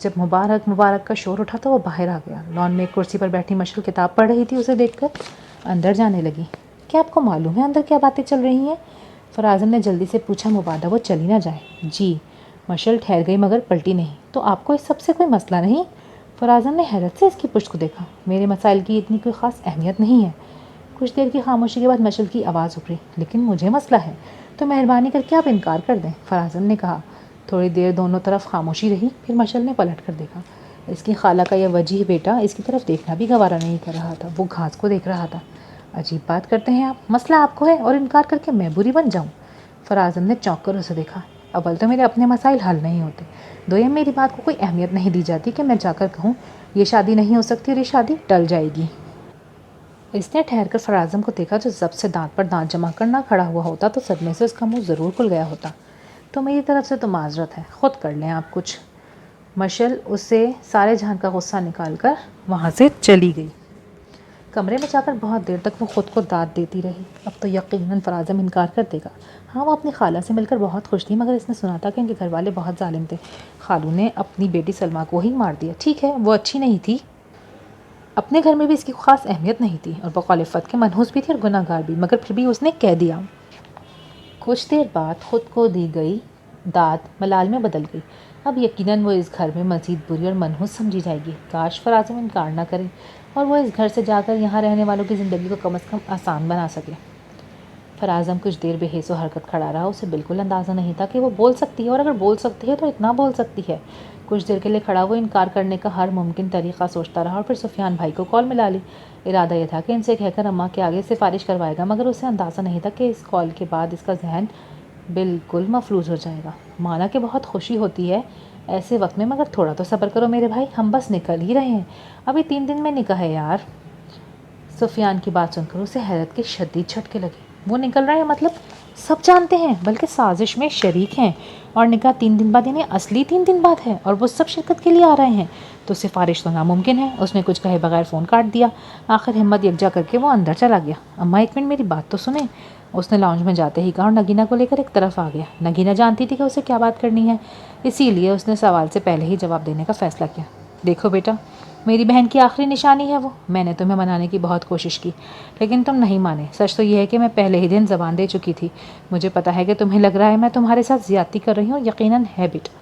جب مبارک مبارک کا شور اٹھا تو وہ باہر آ گیا۔ لان میں ایک کرسی پر بیٹھی مشل کتاب پڑھ رہی تھی، اسے دیکھ کر اندر جانے لگی۔ کیا آپ کو معلوم ہے اندر کیا باتیں چل رہی ہیں؟ فرازم نے جلدی سے پوچھا، مبادہ وہ چلی نہ جائے۔ جی۔ مشل ٹھہر گئی مگر پلٹی نہیں۔ تو آپ کو اس سب سے کوئی مسئلہ نہیں؟ فراز نے حیرت سے اس کی پشت کو دیکھا۔ میرے مسائل کی اتنی کوئی خاص اہمیت نہیں ہے۔ کچھ دیر کی خاموشی کے بعد مشل کی آواز ابھری، لیکن مجھے مسئلہ ہے تو مہربانی کر کے آپ انکار کر دیں، فراز نے کہا۔ تھوڑی دیر دونوں طرف خاموشی رہی، پھر مشل نے پلٹ کر دیکھا۔ اس کی خالہ کا یہ وجیح بیٹا اس کی طرف دیکھنا بھی گوارا نہیں کر رہا تھا، وہ گھاس کو دیکھ رہا تھا۔ عجیب بات کرتے ہیں آپ، مسئلہ آپ کو ہے اور انکار کر کے میں بری بن جاؤں؟ فراز نے چونک کر اسے دیکھا۔ اول تو میرے اپنے مسائل حل نہیں ہوتے، دویم میری بات کو کوئی اہمیت نہیں دی جاتی کہ میں جا کر کہوں یہ شادی نہیں ہو سکتی اور یہ شادی ٹل جائے گی۔ اس نے ٹھہر کر فرازم کو دیکھا جو ضبط سے دانت پر دانت جمع کر نہ کھڑا ہوا ہوتا تو صدمے سے اس کا منہ ضرور کھل گیا ہوتا۔ تو میری طرف سے تو معذرت ہے، خود کر لیں آپ کچھ۔ مشل اسے سارے جہان کا غصہ نکال کر وہاں سے چلی گئی۔ کمرے میں جا کر بہت دیر تک وہ خود کو داد دیتی رہی۔ اب تو یقیناً فرازم انکار کر دے گا۔ ہاں، وہ اپنی خالہ سے مل کر بہت خوش تھی، مگر اس نے سنا تھا کہ ان کے گھر والے بہت ظالم تھے، خالو نے اپنی بیٹی سلمیٰ کو ہی مار دیا۔ ٹھیک ہے، وہ اچھی نہیں تھی، اپنے گھر میں بھی اس کی خاص اہمیت نہیں تھی اور مخالفت کے منحوس بھی تھی اور گناہ گار بھی، مگر پھر بھی اس نے کہہ دیا۔ کچھ دیر بعد خود کو دی گئی داد ملال میں بدل گئی۔ اب یقیناً وہ اس گھر میں مزید بری اور منحوس سمجھی جائے گی۔ کاش فرازم انکار نہ کرے اور وہ اس گھر سے جا کر یہاں رہنے والوں کی زندگی کو کم از کم آسان بنا سکے۔ فرازم کچھ دیر بے حیث و حرکت کھڑا رہا۔ اسے بالکل اندازہ نہیں تھا کہ وہ بول سکتی ہے، اور اگر بول سکتی ہے تو اتنا بول سکتی ہے۔ کچھ دیر کے لیے کھڑا وہ انکار کرنے کا ہر ممکن طریقہ سوچتا رہا اور پھر سفیان بھائی کو کال ملا لی۔ ارادہ یہ تھا کہ ان سے کہہ کر اماں کے آگے سفارش کروائے گا، مگر اسے اندازہ نہیں تھا کہ اس کال کے بعد اس کا ذہن بالکل مفلوج ہو جائے گا۔ مانا کہ بہت خوشی ہوتی ہے ایسے وقت میں، مگر تھوڑا تو صبر کرو میرے بھائی، ہم بس نکل ہی رہے ہیں، ابھی 3 دن میں نکاح ہے یار۔ سفیان کی بات سن کر اسے حیرت کے شدید جھٹکے لگے۔ وہ نکل رہے ہیں مطلب؟ سب جانتے ہیں، بلکہ سازش میں شریک ہیں، اور نکاح 3 دن بعد یعنی اصلی 3 دن بعد ہے، اور وہ سب شرکت کے لیے آ رہے ہیں، تو سفارش تو ناممکن ہے۔ اس نے کچھ کہے بغیر فون کاٹ دیا۔ آخر ہمت یکجا کر کے وہ اندر چلا گیا۔ اماں ایک منٹ میری بات تو سنیں، اس نے لاؤنج میں جاتے ہی کہا اور نگینہ کو لے کر ایک طرف آ گیا۔ نگینہ جانتی تھی کہ اسے کیا بات کرنی ہے، اسی لیے اس نے سوال سے پہلے ہی جواب دینے کا فیصلہ کیا۔ دیکھو بیٹا، میری بہن کی آخری نشانی ہے وہ، میں نے تمہیں منانے کی بہت کوشش کی لیکن تم نہیں مانے۔ سچ تو یہ ہے کہ میں پہلے ہی دن زبان دے چکی تھی۔ مجھے پتا ہے کہ تمہیں لگ رہا ہے میں تمہارے ساتھ زیادتی کر رہی ہوں، یقیناً ہے بیٹا،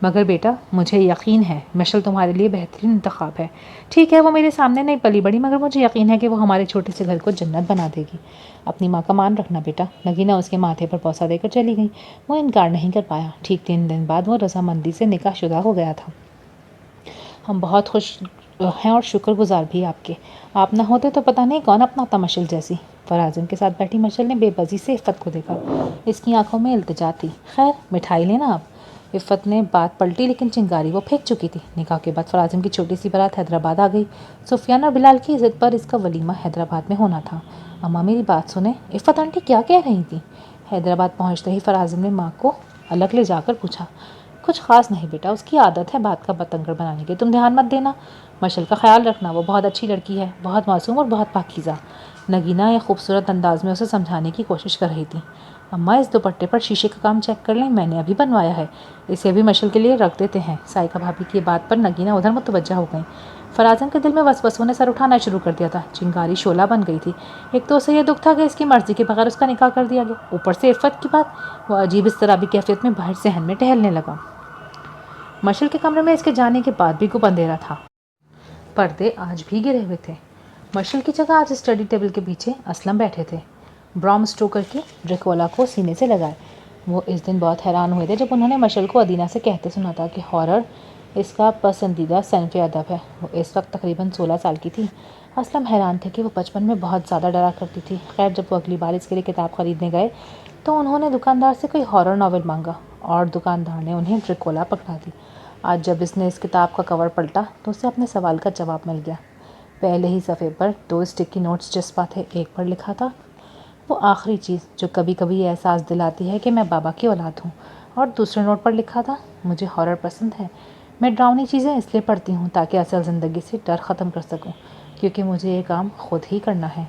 مگر بیٹا مجھے یقین ہے مشل تمہارے لیے بہترین انتخاب ہے۔ ٹھیک ہے وہ میرے سامنے نہیں پلی بڑی، مگر مجھے یقین ہے کہ وہ ہمارے چھوٹے سے گھر کو جنت بنا دے گی۔ اپنی ماں کا مان رکھنا بیٹا۔ نگینہ اس کے ماتھے پر بوسہ دے کر چلی گئی۔ وہ انکار نہیں کر پایا۔ ٹھیک 3 دن بعد وہ رضامندی سے نکاح شدہ ہو گیا تھا۔ ہم بہت خوش ہیں اور شکر گزار بھی آپ کے، آپ نہ ہوتے تو پتہ نہیں کون اپناتا مشل جیسی۔ فرازم کے ساتھ بیٹھی مشل نے بے بسی سے عفت کو دیکھا۔ اس کی آنکھوں میں التجا تھی۔ خیر مٹھائی لینا آپ۔ عفت نے بات پلٹی لیکن چنگاری وہ پھینک چکی تھی۔ نکاح کے بعد فرازم کی چھوٹی سی بارات حیدرآباد آ گئی۔ سفیان اور بلال کی ضد پر اس کا ولیمہ حیدرآباد میں ہونا تھا۔ اماں میری بات سنیں، عفت آنٹی کیا کہہ رہی تھی؟ حیدرآباد پہنچتے ہی فرازم نے ماں کو الگ لے جا کر پوچھا۔ کچھ خاص نہیں بیٹا، اس کی عادت ہے بات کا بتنگڑ بنانے کی، تم دھیان مت دینا۔ مشل کا خیال رکھنا، وہ بہت اچھی لڑکی ہے، بہت معصوم اور بہت پاکیزہ۔ نگینہ ایک خوبصورت انداز میں اسے سمجھانے کی کوشش کر رہی تھی۔ اماں اس دوپٹے پر شیشے کا کام چیک کر لیں، میں نے ابھی بنوایا ہے، اسے بھی مشل کے لیے رکھ دیتے ہیں۔ سائقہ بھابی کی بات پر نگینہ ادھر متوجہ ہو گئیں۔ فرازم کے دل میں وسوسوں نے سر اٹھانا شروع کر دیا تھا۔ چنگاری شعلہ بن گئی تھی۔ ایک تو اسے یہ دکھ تھا کہ اس کی مرضی کے بغیر اس کا نکاح کر دیا گیا، اوپر سے عفت کی بات۔ وہ عجیب اضطرابی کیفیت میں باہر صحن میں ٹہلنے لگا۔ مشل کے کمرے میں اس کے جانے کے بعد بھی گپ اندھیرا تھا، پردے آج بھی گرے ہوئے تھے۔ مشل کی جگہ آج اسٹڈی ٹیبل کے پیچھے اسلم بیٹھے تھے، برام اسٹوکر کی ڈریکولا کو سینے سے لگائے۔ وہ اس دن بہت حیران ہوئے تھے جب انہوں نے مشل کو ادینہ سے کہتے سنا تھا کہ ہارر اس کا پسندیدہ صنف ادب ہے۔ وہ اس وقت تقریباً 16 سال کی تھی۔ اسلم حیران تھے کہ وہ بچپن میں بہت زیادہ ڈرا کرتی تھی۔ خیر جب وہ اگلی بار اس کے لیے کتاب خریدنے گئے تو انہوں نے دکاندار سے کوئی ہارر ناول مانگا اور دکاندار نے انہیں ڈریکولا پکڑا دی۔ آج جب اس نے اس کتاب کا کور پلٹا تو اسے اپنے سوال کا جواب مل گیا۔ پہلے ہی صفحے پر 2 اسٹکی نوٹس چسپاں تھے۔ ایک پر لکھا تھا، وہ آخری چیز جو کبھی کبھی احساس دلاتی ہے کہ میں بابا کی اولاد ہوں، اور دوسرے نوٹ پر لکھا تھا، مجھے ہارر پسند ہے، میں ڈراؤنی چیزیں اس لیے پڑھتی ہوں تاکہ اصل زندگی سے ڈر ختم کر سکوں، کیونکہ مجھے یہ کام خود ہی کرنا ہے۔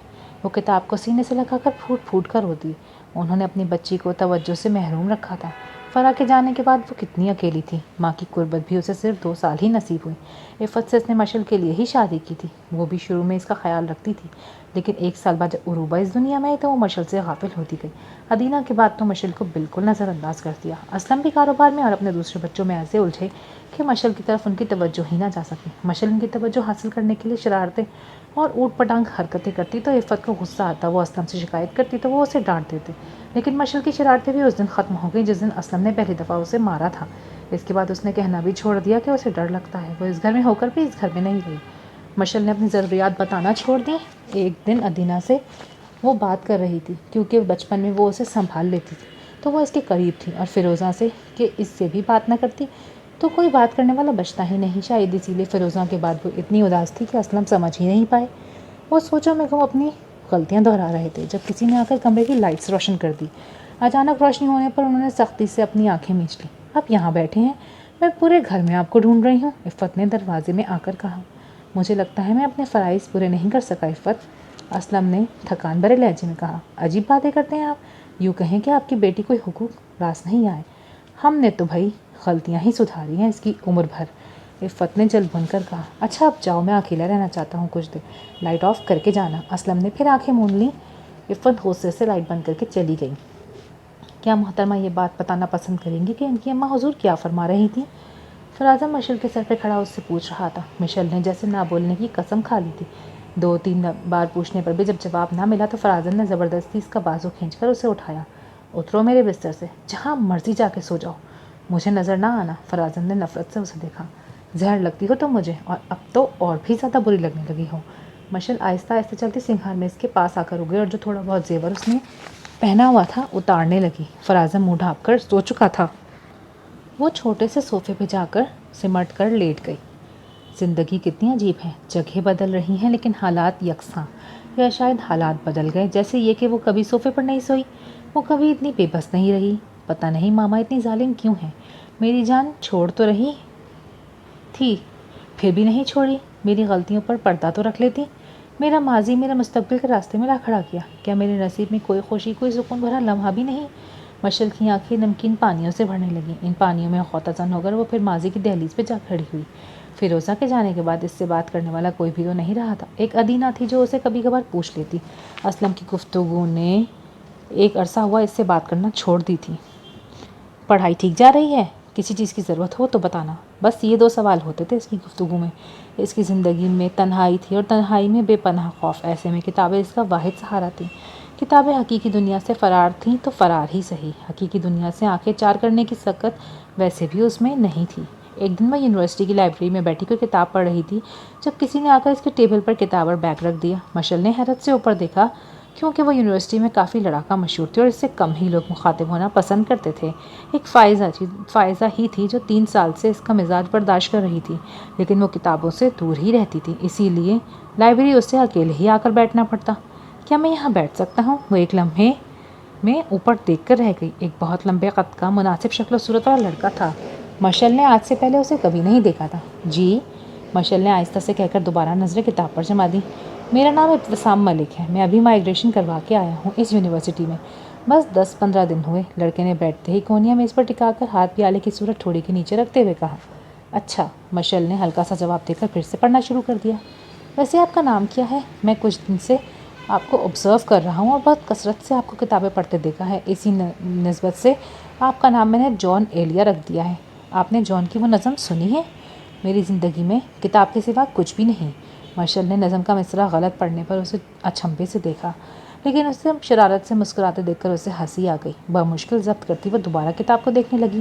وہ کتاب کو سینے سے لگا کر پھوٹ پھوٹ کر روتی۔ انہوں نے اپنی بچی کو توجہ سے محروم رکھا تھا۔ فرح کے جانے کے بعد وہ کتنی اکیلی تھی۔ ماں کی قربت بھی اسے صرف 2 سال ہی نصیب ہوئی۔ عفت سے اس نے مشل کے لیے ہی شادی کی تھی۔ وہ بھی شروع میں اس کا خیال رکھتی تھی، لیکن 1 سال بعد جب عروبہ اس دنیا میں آئی تو وہ مشل سے غافل ہوتی گئی۔ ادینہ کے بعد تو مشل کو بالکل نظر انداز کر دیا۔ اسلم بھی کاروبار میں اور اپنے دوسرے بچوں میں ایسے الجھے کہ مشعل کی طرف ان کی توجہ ہی نہ جا سکی۔ مشعل ان کی توجہ حاصل کرنے کے لیے شرارتیں اور اوٹ پٹانگ حرکتیں کرتی تو عفت کو غصہ آتا، وہ اسلم سے شکایت کرتی تو وہ اسے ڈانٹ دیتے، لیکن مشعل کی شرارتیں بھی اس دن ختم ہو گئی جس دن اسلم نے پہلی دفعہ اسے مارا تھا۔ اس کے بعد اس نے کہنا بھی چھوڑ دیا کہ اسے ڈر لگتا ہے، وہ اس گھر میں ہو کر بھی اس گھر میں نہیں رہی۔ مشعل نے اپنی ضروریات بتانا چھوڑ دی۔ ایک دن ادینہ سے وہ بات کر رہی تھی، کیونکہ بچپن میں وہ اسے سنبھال لیتی تھی تو وہ اس کے قریب تھی، اور فیروزہ سے کہ اس سے بھی بات نہ کرتی تو کوئی بات کرنے والا بچتا ہی نہیں۔ شاید اسی لیے فیروزہ کے بعد وہ اتنی اداس تھی کہ اسلم سمجھ ہی نہیں پائے۔ وہ سوچوں میں وہ اپنی غلطیاں دہرا رہے تھے جب کسی نے آ کر کمرے کی لائٹس روشن کر دی۔ اچانک روشنی ہونے پر انہوں نے سختی سے اپنی آنکھیں مینچ لیں۔ آپ یہاں بیٹھے ہیں؟ میں پورے گھر میں آپ کو ڈھونڈ رہی ہوں، عفت نے دروازے میں آ کر کہا۔ مجھے لگتا ہے میں اپنے فرائض پورے نہیں کر سکا عفت، اسلم نے تھکان بھرے لہجے میں کہا۔ عجیب باتیں کرتے ہیں آپ، یوں کہیں کہ آپ کی بیٹی کوئی حقوق راست نہیں آئے۔ ہم نے تو بھائی غلطیاں ہی سدھاری ہیں اس کی عمر بھر، عفت نے جل بن کر کہا۔ اچھا اب جاؤ، میں اکیلا رہنا چاہتا ہوں کچھ دیر، لائٹ آف کر کے جانا۔ اسلم نے پھر آنکھیں مون لیں۔ عفت غصے سے لائٹ بند کر کے چلی گئی۔ کیا محترمہ یہ بات بتانا پسند کریں گی کہ ان کی اماں حضور کیا فرما رہی تھیں؟ فراعظم مشعل کے سر پہ کھڑا اس سے پوچھ رہا تھا۔ مشعل نے جیسے نہ بولنے کی قسم کھا لی تھی۔ 2-3 بار پوچھنے پر بھی جب جواب نہ ملا تو فراعظم نے زبردستی اس کا بازو کھینچ کر اسے اٹھایا۔ اترو میرے بستر سے، جہاں مرضی جا کے سو جاؤ، مجھے نظر نہ آنا۔ فراعظم نے نفرت سے اسے دیکھا۔ زہر لگتی ہو تو مجھے، اور اب تو اور بھی زیادہ بری لگنے لگی ہو۔ مشعل آہستہ آہستہ چلتی سنگھار میں اس کے پاس آ کر اگے اور جو تھوڑا بہت زیور اس نے پہنا ہوا تھا اتارنے لگی۔ فراعظم منہ ڈھانپ کر سو چکا تھا۔ وہ چھوٹے سے صوفے پہ جا کر سمٹ کر لیٹ گئی۔ زندگی کتنی عجیب ہے، جگہیں بدل رہی ہیں لیکن حالات یکساں، یا شاید حالات بدل گئے، جیسے یہ کہ وہ کبھی صوفے پر نہیں سوئی، وہ کبھی اتنی بے بس نہیں رہی۔ پتہ نہیں ماما اتنی ظالم کیوں ہیں، میری جان چھوڑ تو رہی تھی پھر بھی نہیں چھوڑی، میری غلطیوں پر پردہ تو رکھ لیتی، میرا ماضی میرا مستقبل کے راستے میں لا کھڑا کیا۔ کیا میرے نصیب میں کوئی خوشی، کوئی سکون بھرا لمحہ بھی نہیں؟ مشعل کی آنکھیں نمکین پانیوں سے بھرنے لگیں۔ ان پانیوں میں غوطہ ہو کر وہ پھر ماضی کی دہلیز پہ جا کھڑی ہوئی۔ فیروزہ کے جانے کے بعد اس سے بات کرنے والا کوئی بھی تو نہیں رہا تھا۔ ایک ادینہ تھی جو اسے کبھی کبھار پوچھ لیتی۔ اسلم کی گفتگو نے ایک عرصہ ہوا اس سے بات کرنا چھوڑ دی تھی۔ پڑھائی ٹھیک جا رہی ہے؟ کسی چیز کی ضرورت ہو تو بتانا، بس یہ 2 سوال ہوتے تھے اس کی گفتگو میں۔ اس کی زندگی میں تنہائی تھی اور تنہائی میں بے پناہ خوف، ایسے میں کتابیں اس کا واحد سہارا تھیں۔ کتابیں حقیقی دنیا سے فرار تھیں تو فرار ہی صحیح، حقیقی دنیا سے آنکھیں چار کرنے کی سکت ویسے بھی اس میں نہیں تھی۔ ایک دن میں یونیورسٹی کی لائبریری میں بیٹھی کوئی کتاب پڑھ رہی تھی جب کسی نے آ کر اس کے ٹیبل پر کتاب اور بیگ رکھ دیا۔ مشعل نے حیرت سے اوپر دیکھا، کیونکہ وہ یونیورسٹی میں کافی لڑاکا مشہور تھی اور اس سے کم ہی لوگ مخاطب ہونا پسند کرتے تھے۔ ایک فائزہ ہی تھی جو 3 سال سے اس کا مزاج برداشت کر رہی تھی، لیکن وہ کتابوں سے دور ہی رہتی تھی، اسی لیے لائبریری اس سے اکیلے ہی آ کر بیٹھنا پڑتا۔ کیا میں یہاں بیٹھ سکتا ہوں؟ وہ ایک لمحے میں اوپر دیکھ کر رہ گئی۔ ایک بہت لمبے قد کا، مناسب شکل و صورت والا لڑکا تھا۔ مشعل نے آج سے پہلے اسے کبھی نہیں دیکھا تھا۔ جی، مشعل نے آہستہ سے کہہ کر دوبارہ نظریں کتاب پر جما دیں۔ میرا نام ابتسام ملک ہے، میں ابھی مائگریشن کروا کے آیا ہوں اس یونیورسٹی میں، بس 10-15 دن ہوئے۔ لڑکے نے بیٹھتے ہی کونیا میز پر ٹکا کر ہاتھ پیالے کی صورت ٹھوڑی کے نیچے رکھتے ہوئے کہا۔ اچھا، مشعل نے ہلکا سا جواب دے کر پھر سے پڑھنا شروع کر دیا۔ ویسے آپ کا نام کیا ہے؟ میں کچھ دن سے آپ کو آبزرو کر رہا ہوں اور بہت کثرت سے آپ کو کتابیں پڑھتے دیکھا ہے، اسی نسبت سے آپ کا نام میں نے جان ایلیا رکھ دیا ہے۔ آپ نے جان کی وہ نظم سنی ہے؟ میری زندگی میں کتاب کے سوا کچھ بھی نہیں۔ مشعل نے نظم کا مصرع غلط پڑھنے پر اسے اچنبھے سے دیکھا، لیکن اسے شرارت سے مسکراتے دیکھ کر اسے ہنسی آ گئی۔ بمشکل ضبط کرتی وہ دوبارہ کتاب کو دیکھنے لگی۔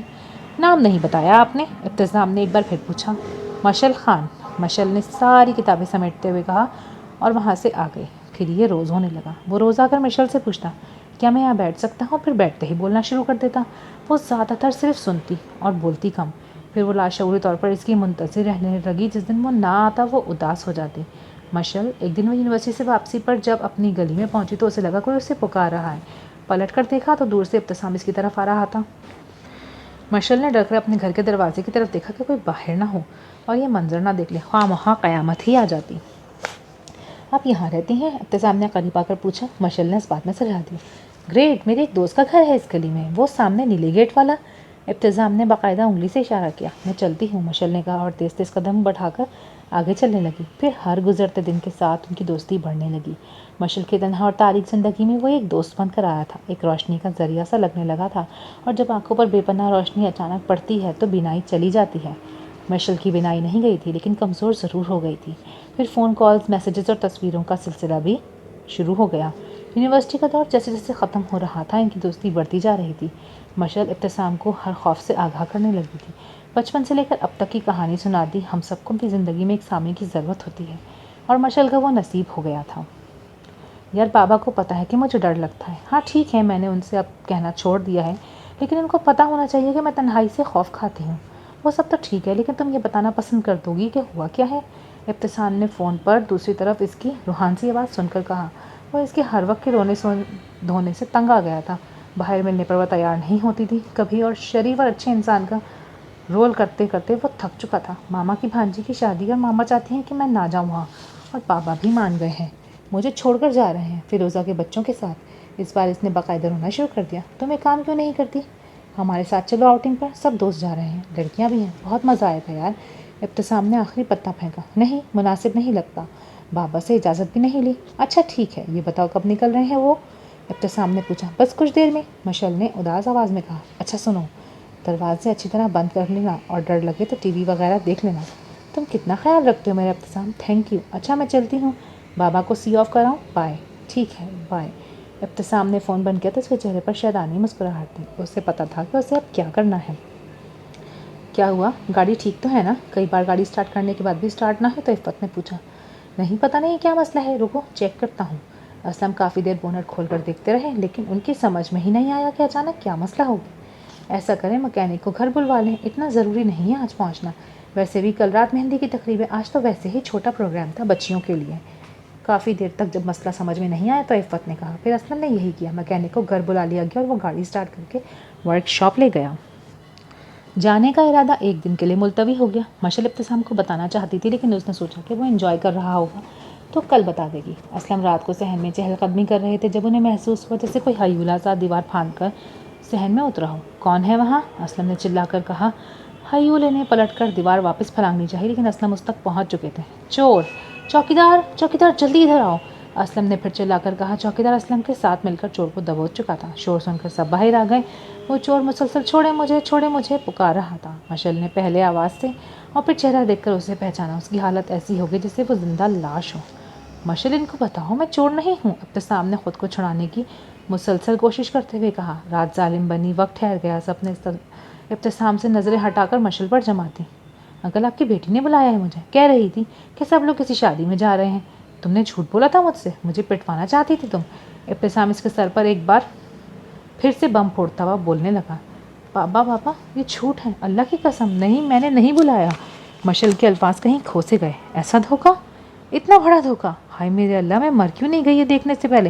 نام نہیں بتایا آپ نے؟ ابتسام نے ایک بار پھر پوچھا۔ مشعل خان، مشعل نے ساری کتابیں سمیٹتے ہوئے کہا اور وہاں سے آ گئی۔ پھر یہ روز ہونے لگا۔ وہ روز آ کر مشعل سے پوچھتا، کیا میں یہاں بیٹھ سکتا ہوں؟ پھر بیٹھتے ہی بولنا شروع کر دیتا۔ وہ زیادہ تر صرف سنتی اور بولتی کم۔ پھر وہ لاشعوری طور پر اس کی منتظر رہنے لگی، جس دن وہ نہ آتا وہ اداس ہو جاتی۔ مشعل، ایک دن وہ یونیورسٹی سے واپسی پر جب اپنی گلی میں پہنچی تو اسے لگا کوئی اسے پکار رہا ہے۔ پلٹ کر دیکھا تو دور سے ابتسام اس کی طرف آ رہا تھا۔ مشعل نے ڈر کر اپنے گھر کے دروازے کی طرف دیکھا کہ کوئی باہر نہ ہو اور یہ منظر نہ دیکھ لے، خواہ مخواہ قیامت ہی آ جاتی۔ آپ یہاں رہتی ہیں؟ ابتسام نے قریب آ کر پوچھا۔ مشعل نے اس بات میں سجھا دیا۔ گریٹ، میرے ایک دوست کا گھر ہے اس گلی میں، وہ سامنے نیلے گیٹ والا۔ ابتسام نے باقاعدہ انگلی سے اشارہ کیا۔ میں چلتی ہوں، مشعل نے کہا اور تیز تیز قدم بڑھا کر آگے چلنے لگی۔ پھر ہر گزرتے دن کے ساتھ ان کی دوستی بڑھنے لگی۔ مشعل کی تنہا اور تاریک زندگی میں وہ ایک دوست بن کر آیا تھا، ایک روشنی کا ذریعہ سا لگنے لگا تھا، اور جب آنکھوں پر بے پناہ روشنی اچانک پڑتی ہے تو بینائی چلی جاتی ہے۔ مشعل کی بینائی نہیں گئی تھی لیکن کمزور ضرور ہو گئی تھی۔ پھر فون کالز، میسیجز اور تصویروں کا سلسلہ بھی شروع ہو گیا۔ یونیورسٹی کا دور جیسے جیسے ختم ہو رہا تھا ان کی دوستی بڑھتی جا رہی تھی۔ مشعل ابتسام کو ہر خوف سے آگاہ کرنے لگی تھی۔ بچپن سے لے کر اب تک کی کہانی سنا دی۔ ہم سب کو اپنی زندگی میں ایک سامعین کی ضرورت ہوتی ہے اور مشعل کا وہ نصیب ہو گیا تھا۔ یار بابا کو پتہ ہے کہ مجھے ڈر لگتا ہے۔ ہاں ٹھیک ہے، میں نے ان سے اب کہنا چھوڑ دیا ہے، لیکن ان کو پتہ ہونا چاہیے کہ میں تنہائی سے خوف کھاتی ہوں۔ وہ سب تو ٹھیک ہے، لیکن تم یہ بتانا پسند کر دو گی کہ ہوا کیا ہے؟ ابتسام نے فون پر دوسری طرف اس کی روحان سی آواز سن کر کہا۔ وہ اس کے ہر وقت کے رونے دھونے سے تنگ آ گیا تھا۔ باہر ملنے پر وہ تیار نہیں ہوتی تھی کبھی، اور شریف اور اچھے انسان کا رول کرتے کرتے وہ تھک چکا تھا۔ ماما کی بھانجی کی شادی اور ماما چاہتی ہیں کہ میں نہ جاؤں وہاں، اور بابا بھی مان گئے ہیں، مجھے چھوڑ کر جا رہے ہیں فیروزہ کے بچوں کے ساتھ۔ اس بار اس نے باقاعدہ رونا شروع کر دیا۔ تم ایک کام کیوں نہیں کرتی؟ ہمارے ساتھ چلو آؤٹنگ پر، سب دوست جا رہے ہیں، لڑکیاں بھی ہیں، بہت مزہ آئے گا یار۔ ابتسام نے آخری پتا پھینکا۔ نہیں، مناسب نہیں لگتا، بابا سے اجازت بھی نہیں لی۔ اچھا ٹھیک ہے، یہ بتاؤ کب نکل رہے ہیں وہ؟ ابتسام نے پوچھا۔ بس کچھ دیر میں، مشعل نے اداس آواز میں کہا۔ اچھا سنو، دروازے اچھی طرح بند کر لینا اور ڈر لگے تو ٹی وی وغیرہ دیکھ لینا۔ تم کتنا خیال رکھتے ہو میرے ابتسام، تھینک یو۔ اچھا میں چلتی ہوں، بابا کو سی آف کراؤں؟ بائے۔ ٹھیک ہے بائے۔ ابتسام نے فون بند کیا تو اس کے چہرے پر شیطانی مسکراہٹ تھی۔ اسے پتہ تھا کہ اسے اب کیا کرنا ہے۔ کیا ہوا؟ گاڑی ٹھیک تو ہے نا؟ کئی بار گاڑی سٹارٹ کرنے کے بعد بھی سٹارٹ نہ ہو تو عفت نے پوچھا۔ نہیں، پتہ نہیں کیا مسئلہ ہے، رکو چیک کرتا ہوں۔ اسلم کافی دیر بونٹ کھول کر دیکھتے رہے، لیکن ان کی سمجھ میں ہی نہیں آیا کہ اچانک کیا مسئلہ ہوگا۔ ایسا کریں مکینک کو گھر بلوا لیں، اتنا ضروری نہیں ہے آج پہنچنا۔ ویسے بھی کل رات مہندی کی تقریب ہے، آج تو ویسے ہی چھوٹا پروگرام تھا بچیوں کے لیے۔ کافی دیر تک جب مسئلہ سمجھ میں نہیں آیا تو عفت نے کہا۔ پھر اسلم نے یہی کیا، مکینک کو گھر بلا لیا گیا اور وہ گاڑی سٹارٹ کر کے ورک شاپ لے گیا۔ جانے کا ارادہ ایک دن کے لیے ملتوی ہو گیا۔ مشعل ابتسام کو بتانا چاہتی تھی، لیکن اس نے سوچا کہ وہ انجوائے کر رہا ہوگا تو کل بتا دے گی۔ اسلم رات کو صحن میں چہل قدمی کر رہے تھے جب انہیں محسوس ہوا جیسے کوئی ہیولا سا دیوار پھاند کر صحن میں اترا ہو۔ کون ہے وہاں؟ اسلم نے چلا کر کہا۔ ہیولے نے پلٹ کر دیوار واپس پھلانگنی چاہی، لیکن اسلم اس تک پہنچ چکے تھے۔ چور! چوکیدار! چوکیدار جلدی ادھر آؤ! اسلم نے پھر چلا کر کہا۔ چوکیدار اسلم کے ساتھ مل کر چور کو دبوچ چکا تھا۔ شور سن کر سب باہر آ گئے۔ وہ چور مسلسل چھوڑے مجھے پکار رہا تھا۔ مشعل نے پہلے آواز سے اور پھر چہرہ دیکھ کر اسے پہچانا۔ اس کی حالت ایسی ہو گئی جیسے وہ زندہ لاش ہو۔ مشعل ان کو بتاؤ میں چور نہیں ہوں، ابتسام نے خود کو چھڑانے کی مسلسل کوشش کرتے ہوئے کہا۔ رات ظالم بنی، وقت ٹھہر گیا، سب نے ابتسام سے نظریں ہٹا کر مشعل پر جما دیں۔ انکل آپ کی بیٹی نے بلایا ہے مجھے، کہہ رہی تھی کہ سب لوگ کسی شادی میں جا رہے ہیں۔ تم نے جھوٹ بولا تھا مجھ سے، مجھے پٹوانا چاہتی تھی تم۔ ابتسام اس کے سر پر ایک بار پھر سے بم پھوڑتا ہوا بولنے لگا۔ بابا یہ جھوٹ ہے، اللہ کی قسم، نہیں میں نے نہیں بلایا۔ مشعل کے الفاظ کہیں کھو سے گئے۔ ایسا دھوکہ، اتنا بڑا دھوکہ! ہائے میرے اللہ، میں مر کیوں نہیں گئی یہ دیکھنے سے پہلے؟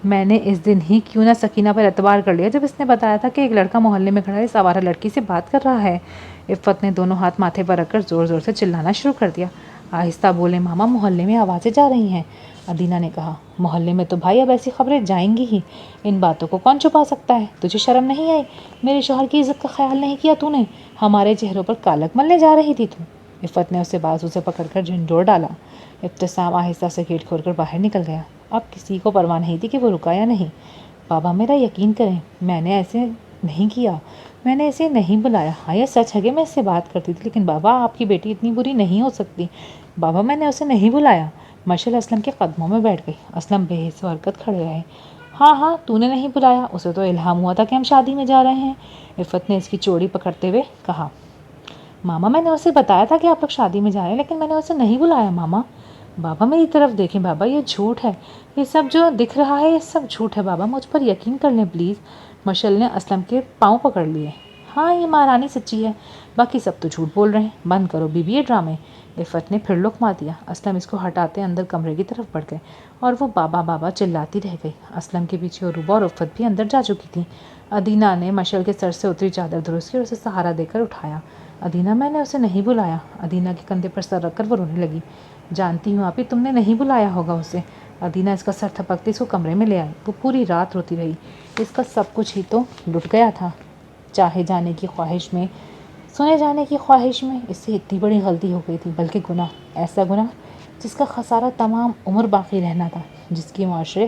میں نے اس دن ہی کیوں نہ سکینہ پر اعتبار کر لیا جب اس نے بتایا تھا کہ ایک لڑکا محلے میں کھڑا اس آوارہ لڑکی سے بات کر رہا ہے۔ عفت نے دونوں ہاتھ ماتھے پر رکھ کر زور زور سے چلانا شروع کر دیا۔ آہستہ بولے ماما، محلے میں آوازیں جا رہی ہیں، ادینہ نے کہا۔ محلے میں تو بھائی اب ایسی خبریں جائیں گی ہی، ان باتوں کو کون چھپا سکتا ہے؟ تجھے شرم نہیں آئی؟ میرے شوہر کی عزت کا خیال نہیں کیا تو نے؟ ہمارے چہروں پر کالک ملنے جا رہی تھی تو؟ عفت نے اسے بازو سے پکڑ کر جھنجھوڑ ڈالا۔ ابتسام آہستہ سے گیٹ کھول کر باہر نکل گیا۔ اب کسی کو پرواہ نہیں تھی کہ وہ رکا یا نہیں۔ بابا میرا یقین کریں، میں نے ایسے نہیں کیا، میں نے اسے نہیں بلایا۔ ہاں یہ سچ ہے کہ میں اس سے بات کرتی تھی، لیکن بابا آپ کی بیٹی اتنی بری نہیں ہو سکتی۔ بابا میں نے اسے نہیں بلایا۔ مشعل اسلم کے قدموں میں بیٹھ گئی۔ اسلم بے حس و حرکت کھڑے رہے۔ ہاں تو نے نہیں بلایا، اسے تو الہام ہوا تھا کہ ہم شادی میں جا رہے ہیں، عفت نے اس کی چوڑی پکڑتے ہوئے کہا۔ ماما میں نے اسے بتایا تھا کہ آپ لوگ شادی میں جا رہے ہیں، لیکن میں نے اسے نہیں بلایا ماما۔ بابا میری طرف دیکھیں بابا، یہ جھوٹ ہے، یہ سب جو دکھ رہا ہے یہ سب جھوٹ ہے بابا، مجھ پر یقین کر لیں پلیز۔ مشعل نے اسلم کے پاؤں پکڑ لیے۔ ہاں یہ مہارانی سچی ہے، باقی سب تو جھوٹ بول رہے ہیں، بند کرو بیوی یہ ڈرامے۔ عفت نے پھر لقمہ دیا۔ اسلم اس کو ہٹاتے اندر کمرے کی طرف بڑھ گئے اور وہ بابا چلاتی رہ گئی۔ اسلم کے پیچھے عروبہ اور عفت بھی اندر جا چکی تھی۔ ادینہ نے مشعل کے سر سے اتری چادر درست کی اور اسے سہارا دے کر اٹھایا۔ ادینہ میں نے اسے نہیں بلایا۔ ادینہ کے کندھے پر سر رکھ کر وہ رونے لگی۔ جانتی ہوں آپی تم نے نہیں بلایا ہوگا اسے۔ ادینہ اس کا سر تھپکتی اس کو کمرے میں لے آئی۔ وہ پوری رات روتی رہی۔ اس کا سب کچھ ہی تو لٹ گیا تھا۔ چاہے جانے کی خواہش میں، سنے جانے کی خواہش میں اس سے اتنی بڑی غلطی ہو گئی تھی، بلکہ گناہ، ایسا گناہ جس کا خسارہ تمام عمر باقی رہنا تھا، جس کی معاشرے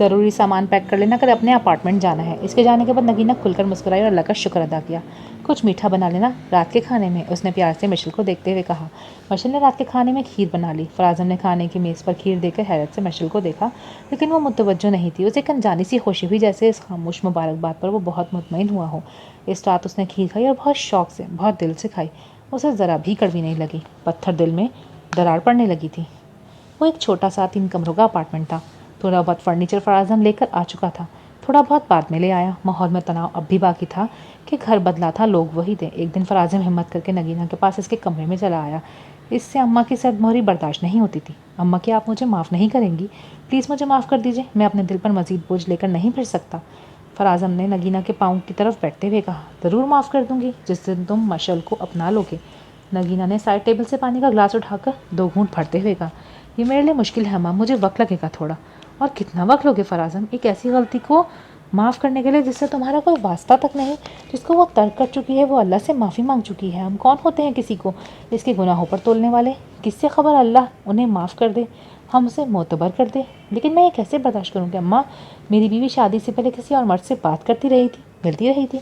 ضروری سامان پیک کر لینا، کر اپنے اپارٹمنٹ جانا ہے۔ اس کے جانے کے بعد نگینہ کھل کر مسکرائی اور اللہ کا شکر ادا کیا۔ کچھ میٹھا بنا لینا رات کے کھانے میں، اس نے پیار سے مشل کو دیکھتے ہوئے کہا۔ مشل نے رات کے کھانے میں کھیر بنا لی۔ فراز نے کھانے کی میز پر کھیر دے کر حیرت سے مشل کو دیکھا، لیکن وہ متوجہ نہیں تھی۔ اسے ایک انجانی سی خوشی ہوئی، جیسے اس خاموش مبارکباد پر وہ بہت مطمئن ہوا ہو۔ اس رات اس نے کھیر کھائی اور بہت شوق سے، بہت دل سے کھائی۔ اسے ذرا بھی کڑوی نہیں لگی۔ پتھر دل میں درار پڑنے لگی تھی۔ وہ ایک چھوٹا سا 3 کمروں کا اپارٹمنٹ تھا۔ تھوڑا بہت فرنیچر فراز لے کر آ چکا تھا، تھوڑا بہت بعد میں لے آیا۔ ماحول میں تناؤ اب بھی باقی تھا کہ گھر بدلا تھا، لوگ وہی تھے۔ ایک دن فراز ہمت کر کے نگینہ کے پاس اس کے کمرے میں چلا آیا۔ اس سے اماں کی سرد مہری برداشت نہیں ہوتی تھی۔ اماں کیا آپ مجھے معاف نہیں کریں گی؟ پلیز مجھے معاف کر دیجیے، میں اپنے دل پر مزید بوجھ لے کر نہیں پھر سکتا۔ فراز نے نگینہ کے پاؤں کی طرف بیٹھتے ہوئے کہا۔ ضرور معاف کر دوں گی جس دن تم مشل کو اپنا لو گے۔ نگینہ نے سائڈ ٹیبل سے پانی کا گلاس اٹھا کر 2 گھونٹ بھرتے ہوئے کہا۔ یہ میرے لیے مشکل ہے اماں، مجھے وقت لگے گا تھوڑا۔ اور کتنا وقت لوگے فراز؟ ایک ایسی غلطی کو معاف کرنے کے لیے جس سے تمہارا کوئی واسطہ تک نہیں، جس کو وہ ترک کر چکی ہے، وہ اللہ سے معافی مانگ چکی ہے۔ ہم کون ہوتے ہیں کسی کو اس کے گناہوں پر تولنے والے؟ کس سے خبر اللہ انہیں معاف کر دے، ہم اسے معتبر کر دے۔ لیکن میں یہ کیسے برداشت کروں کہ اماں میری بیوی شادی سے پہلے کسی اور مرد سے بات کرتی رہی تھی، ملتی رہی تھی؟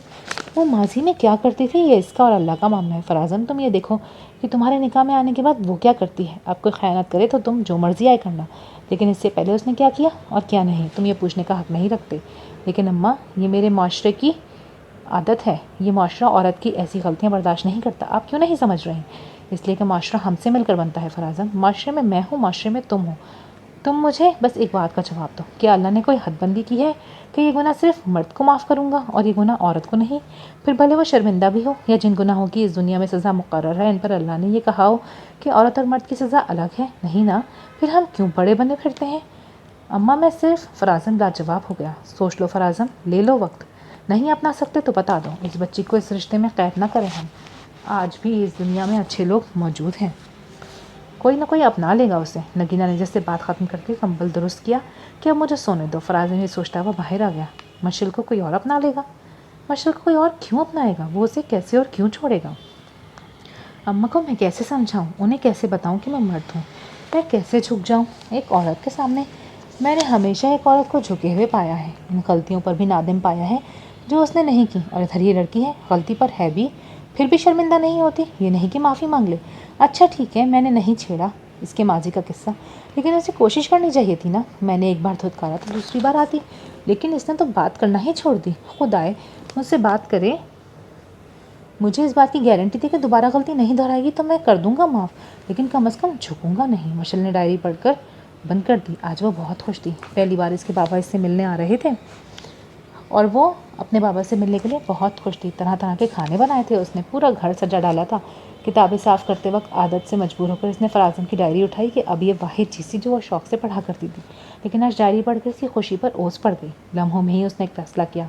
وہ ماضی میں کیا کرتی تھی یہ اس کا اور اللہ کا معاملہ ہے۔ فرازم تم یہ دیکھو کہ تمہارے نکاح میں آنے کے بعد وہ کیا کرتی ہے۔ اب کوئی خیانت کرے تو تم جو مرضی آئے کرنا، لیکن اس سے پہلے اس نے کیا کیا اور کیا نہیں، تم یہ پوچھنے کا حق نہیں رکھتے۔ لیکن اماں یہ میرے معاشرے کی عادت ہے، یہ معاشرہ عورت کی ایسی غلطیاں برداشت نہیں کرتا۔ آپ کیوں نہیں سمجھ رہے ہیں؟ اس لیے کہ معاشرہ ہم سے مل کر بنتا ہے فرازم۔ معاشرے میں میں ہوں، معاشرے میں تم ہو۔ تم مجھے بس ایک بات کا جواب دو، کیا اللہ نے کوئی حد بندی کی ہے کہ یہ گناہ صرف مرد کو معاف کروں گا اور یہ گناہ عورت کو نہیں؟ پھر بھلے وہ شرمندہ بھی ہو، یا جن گناہوں کی اس دنیا میں سزا مقرر ہے ان پر اللہ نے یہ کہا ہو کہ عورت اور مرد کی سزا الگ ہے، نہیں نا؟ پھر ہم کیوں بڑے بنے پھرتے ہیں؟ اماں میں صرف فرازم لاجواب ہو گیا۔ سوچ لو فرازم، لے لو وقت، نہیں اپنا سکتے تو بتا دو، اس بچی کو اس رشتے میں قید نہ کریں ہم۔ آج بھی اس دنیا میں اچھے لوگ موجود ہیں، کوئی نہ کوئی اپنا لے گا اسے۔ نگینہ نے جیسے بات ختم کر کے کمبل درست کیا کہ اب مجھے سونے دو۔ فراز نے سوچتا ہوا باہر آ گیا۔ مشل کو کوئی اور اپنا لے گا؟ مشل کو کوئی اور کیوں اپنائے گا؟ وہ اسے کیسے اور کیوں چھوڑے گا؟ اماں کو میں کیسے سمجھاؤں، انہیں کیسے بتاؤں کہ میں مرد ہوں؟ میں کیسے جھک جاؤں ایک عورت کے سامنے؟ میں نے ہمیشہ ایک عورت کو جھکے ہوئے پایا ہے، ان غلطیوں پر بھی نادم پایا ہے جو اس نے نہیں کی، اور ادھر یہ لڑکی ہے غلطی پر ہے بھی، پھر بھی شرمندہ نہیں ہوتی۔ یہ نہیں کہ معافی مانگ لے۔ اچھا ٹھیک ہے، میں نے نہیں چھیڑا اس کے ماضی کا قصہ، لیکن اسے کوشش کرنی چاہیے تھی نا۔ میں نے ایک بار دھتکارا تو دوسری بار آتی، لیکن اس نے تو بات کرنا ہی چھوڑ دی۔ خدائے مجھ سے بات کرے، مجھے اس بات کی گارنٹی تھی کہ دوبارہ غلطی نہیں دہرائے گی تو میں کر دوں گا معاف، لیکن کم از کم جھکوں گا نہیں۔ مشل نے ڈائری پڑھ کر بند کر دی۔ آج وہ بہت خوش تھی، پہلی بار اس کے بابا اس سے ملنے آ رہے تھے اور وہ اپنے بابا سے ملنے کے لیے بہت خوش تھی۔ طرح طرح کے کھانے بنائے تھے، اس نے پورا گھر سجا ڈالا تھا۔ کتابیں صاف کرتے وقت عادت سے مجبور ہو کر اس نے فرازم کی ڈائری اٹھائی کہ اب یہ واحد چیز تھی جو وہ شوق سے پڑھا کرتی تھی، لیکن آج ڈائری پڑھ کر اس کی خوشی پر اوس پڑ گئی۔ لمحوں میں ہی اس نے ایک فیصلہ کیا،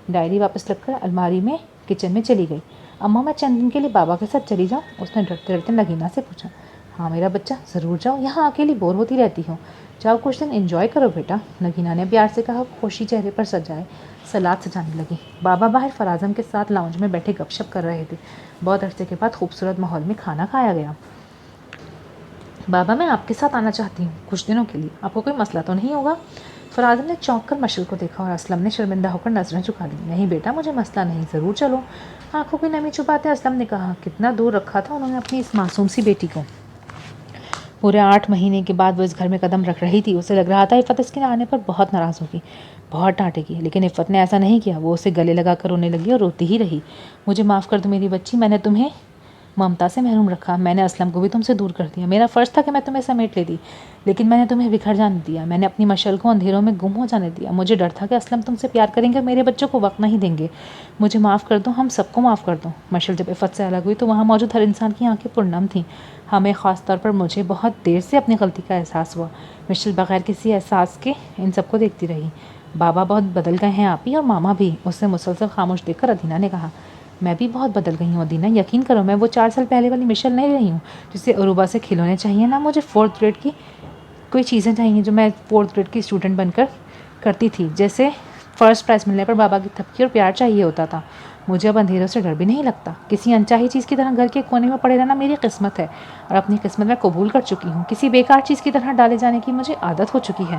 ڈائری واپس رکھ کر الماری میں کچن میں چلی گئی۔ اماں میں چند دن کے لیے بابا کے ساتھ چلی جاؤں؟ اس نے ڈرتے ڈرتے نگینہ سے پوچھا۔ ہاں میرا بچہ، ضرور جاؤ، یہاں اکیلی بور ہوتی رہتی ہوں، جاؤ کچھ دن انجوائے کرو بیٹا۔ نگینہ نے پیار سے کہا۔ خوشی چہرے پر سجائے سلاد سجانے لگی۔ بابا باہر فرازم کے ساتھ لاؤنج میں بیٹھے گپ شپ کر رہے تھے۔ بہت عرصے کے بعد خوبصورت ماحول میں کھانا کھایا گیا۔ بابا میں آپ کے ساتھ آنا چاہتی ہوں کچھ دنوں کے لیے، آپ کو کوئی مسئلہ تو نہیں ہوگا؟ فرازم نے چونک کر مشل کو دیکھا اور اسلم نے شرمندہ ہو کر نظریں جھکا دی۔ نہیں بیٹا مجھے مسئلہ نہیں، ضرور چلو۔ آنکھوں کی نمی چھپاتے اسلم نے کہا۔ کتنا دور رکھا تھا انہوں نے اپنی اس معصوم سی بیٹی کو۔ پورے 8 مہینے کے بعد وہ اس گھر میں قدم رکھ رہی تھی۔ اسے لگ رہا تھا عفت اس کے آنے پر بہت ناراض ہوگی، بہت ڈانٹے گی، لیکن عفت نے ایسا نہیں کیا۔ وہ اسے گلے لگا کر رونے لگی اور روتی ہی رہی۔ مجھے معاف کر دو میری بچی، میں نے تمہیں ممتا سے محروم رکھا، میں نے اسلم کو بھی تم سے دور کر دیا۔ میرا فرض تھا کہ میں تمہیں سمیٹ لیتی، لیکن میں نے تمہیں بکھر جانے دیا، میں نے اپنی مشل کو اندھیروں میں گم ہو جانے دیا۔ مجھے ڈر تھا کہ اسلم تم سے پیار کریں گے اور میرے بچوں کو وقت نہیں دیں گے۔ مجھے معاف کر دو، ہم سب کو معاف کر دو۔ مشل جب عفت سے الگ ہوئی تو وہاں موجود ہر انسان کی آنکھیں پرنم تھیں، ہمیں خاص طور پر مجھے بہت دیر سے اپنی غلطی کا احساس ہوا۔ مشل بغیر کسی احساس کے ان سب کو دیکھتی رہی۔ بابا بہت بدل گئے ہیں آپی، اور ماما بھی، اسے مسلسل خاموش دیکھ کر ادینہ نے کہا۔ میں بھی بہت بدل گئی ہوں ادینہ، یقین کرو میں وہ 4 سال پہلے والی مشل نہیں رہی ہوں جسے عروبہ سے کھلونے چاہیے نا مجھے 4th گریڈ کی کوئی چیزیں چاہیے جو میں 4th گریڈ کی اسٹوڈنٹ بن کر کرتی تھی، جیسے فرسٹ پرائز ملنے پر بابا کی تھپکی اور پیار چاہیے ہوتا تھا۔ مجھے اب اندھیروں سے ڈر بھی نہیں لگتا، کسی انچاہی چیز کی طرح گھر کے کونے میں پڑے رہنا میری قسمت ہے، اور اپنی قسمت میں قبول کر چکی ہوں۔ کسی بیکار چیز کی طرح ڈالے جانے کی مجھے عادت ہو چکی ہے۔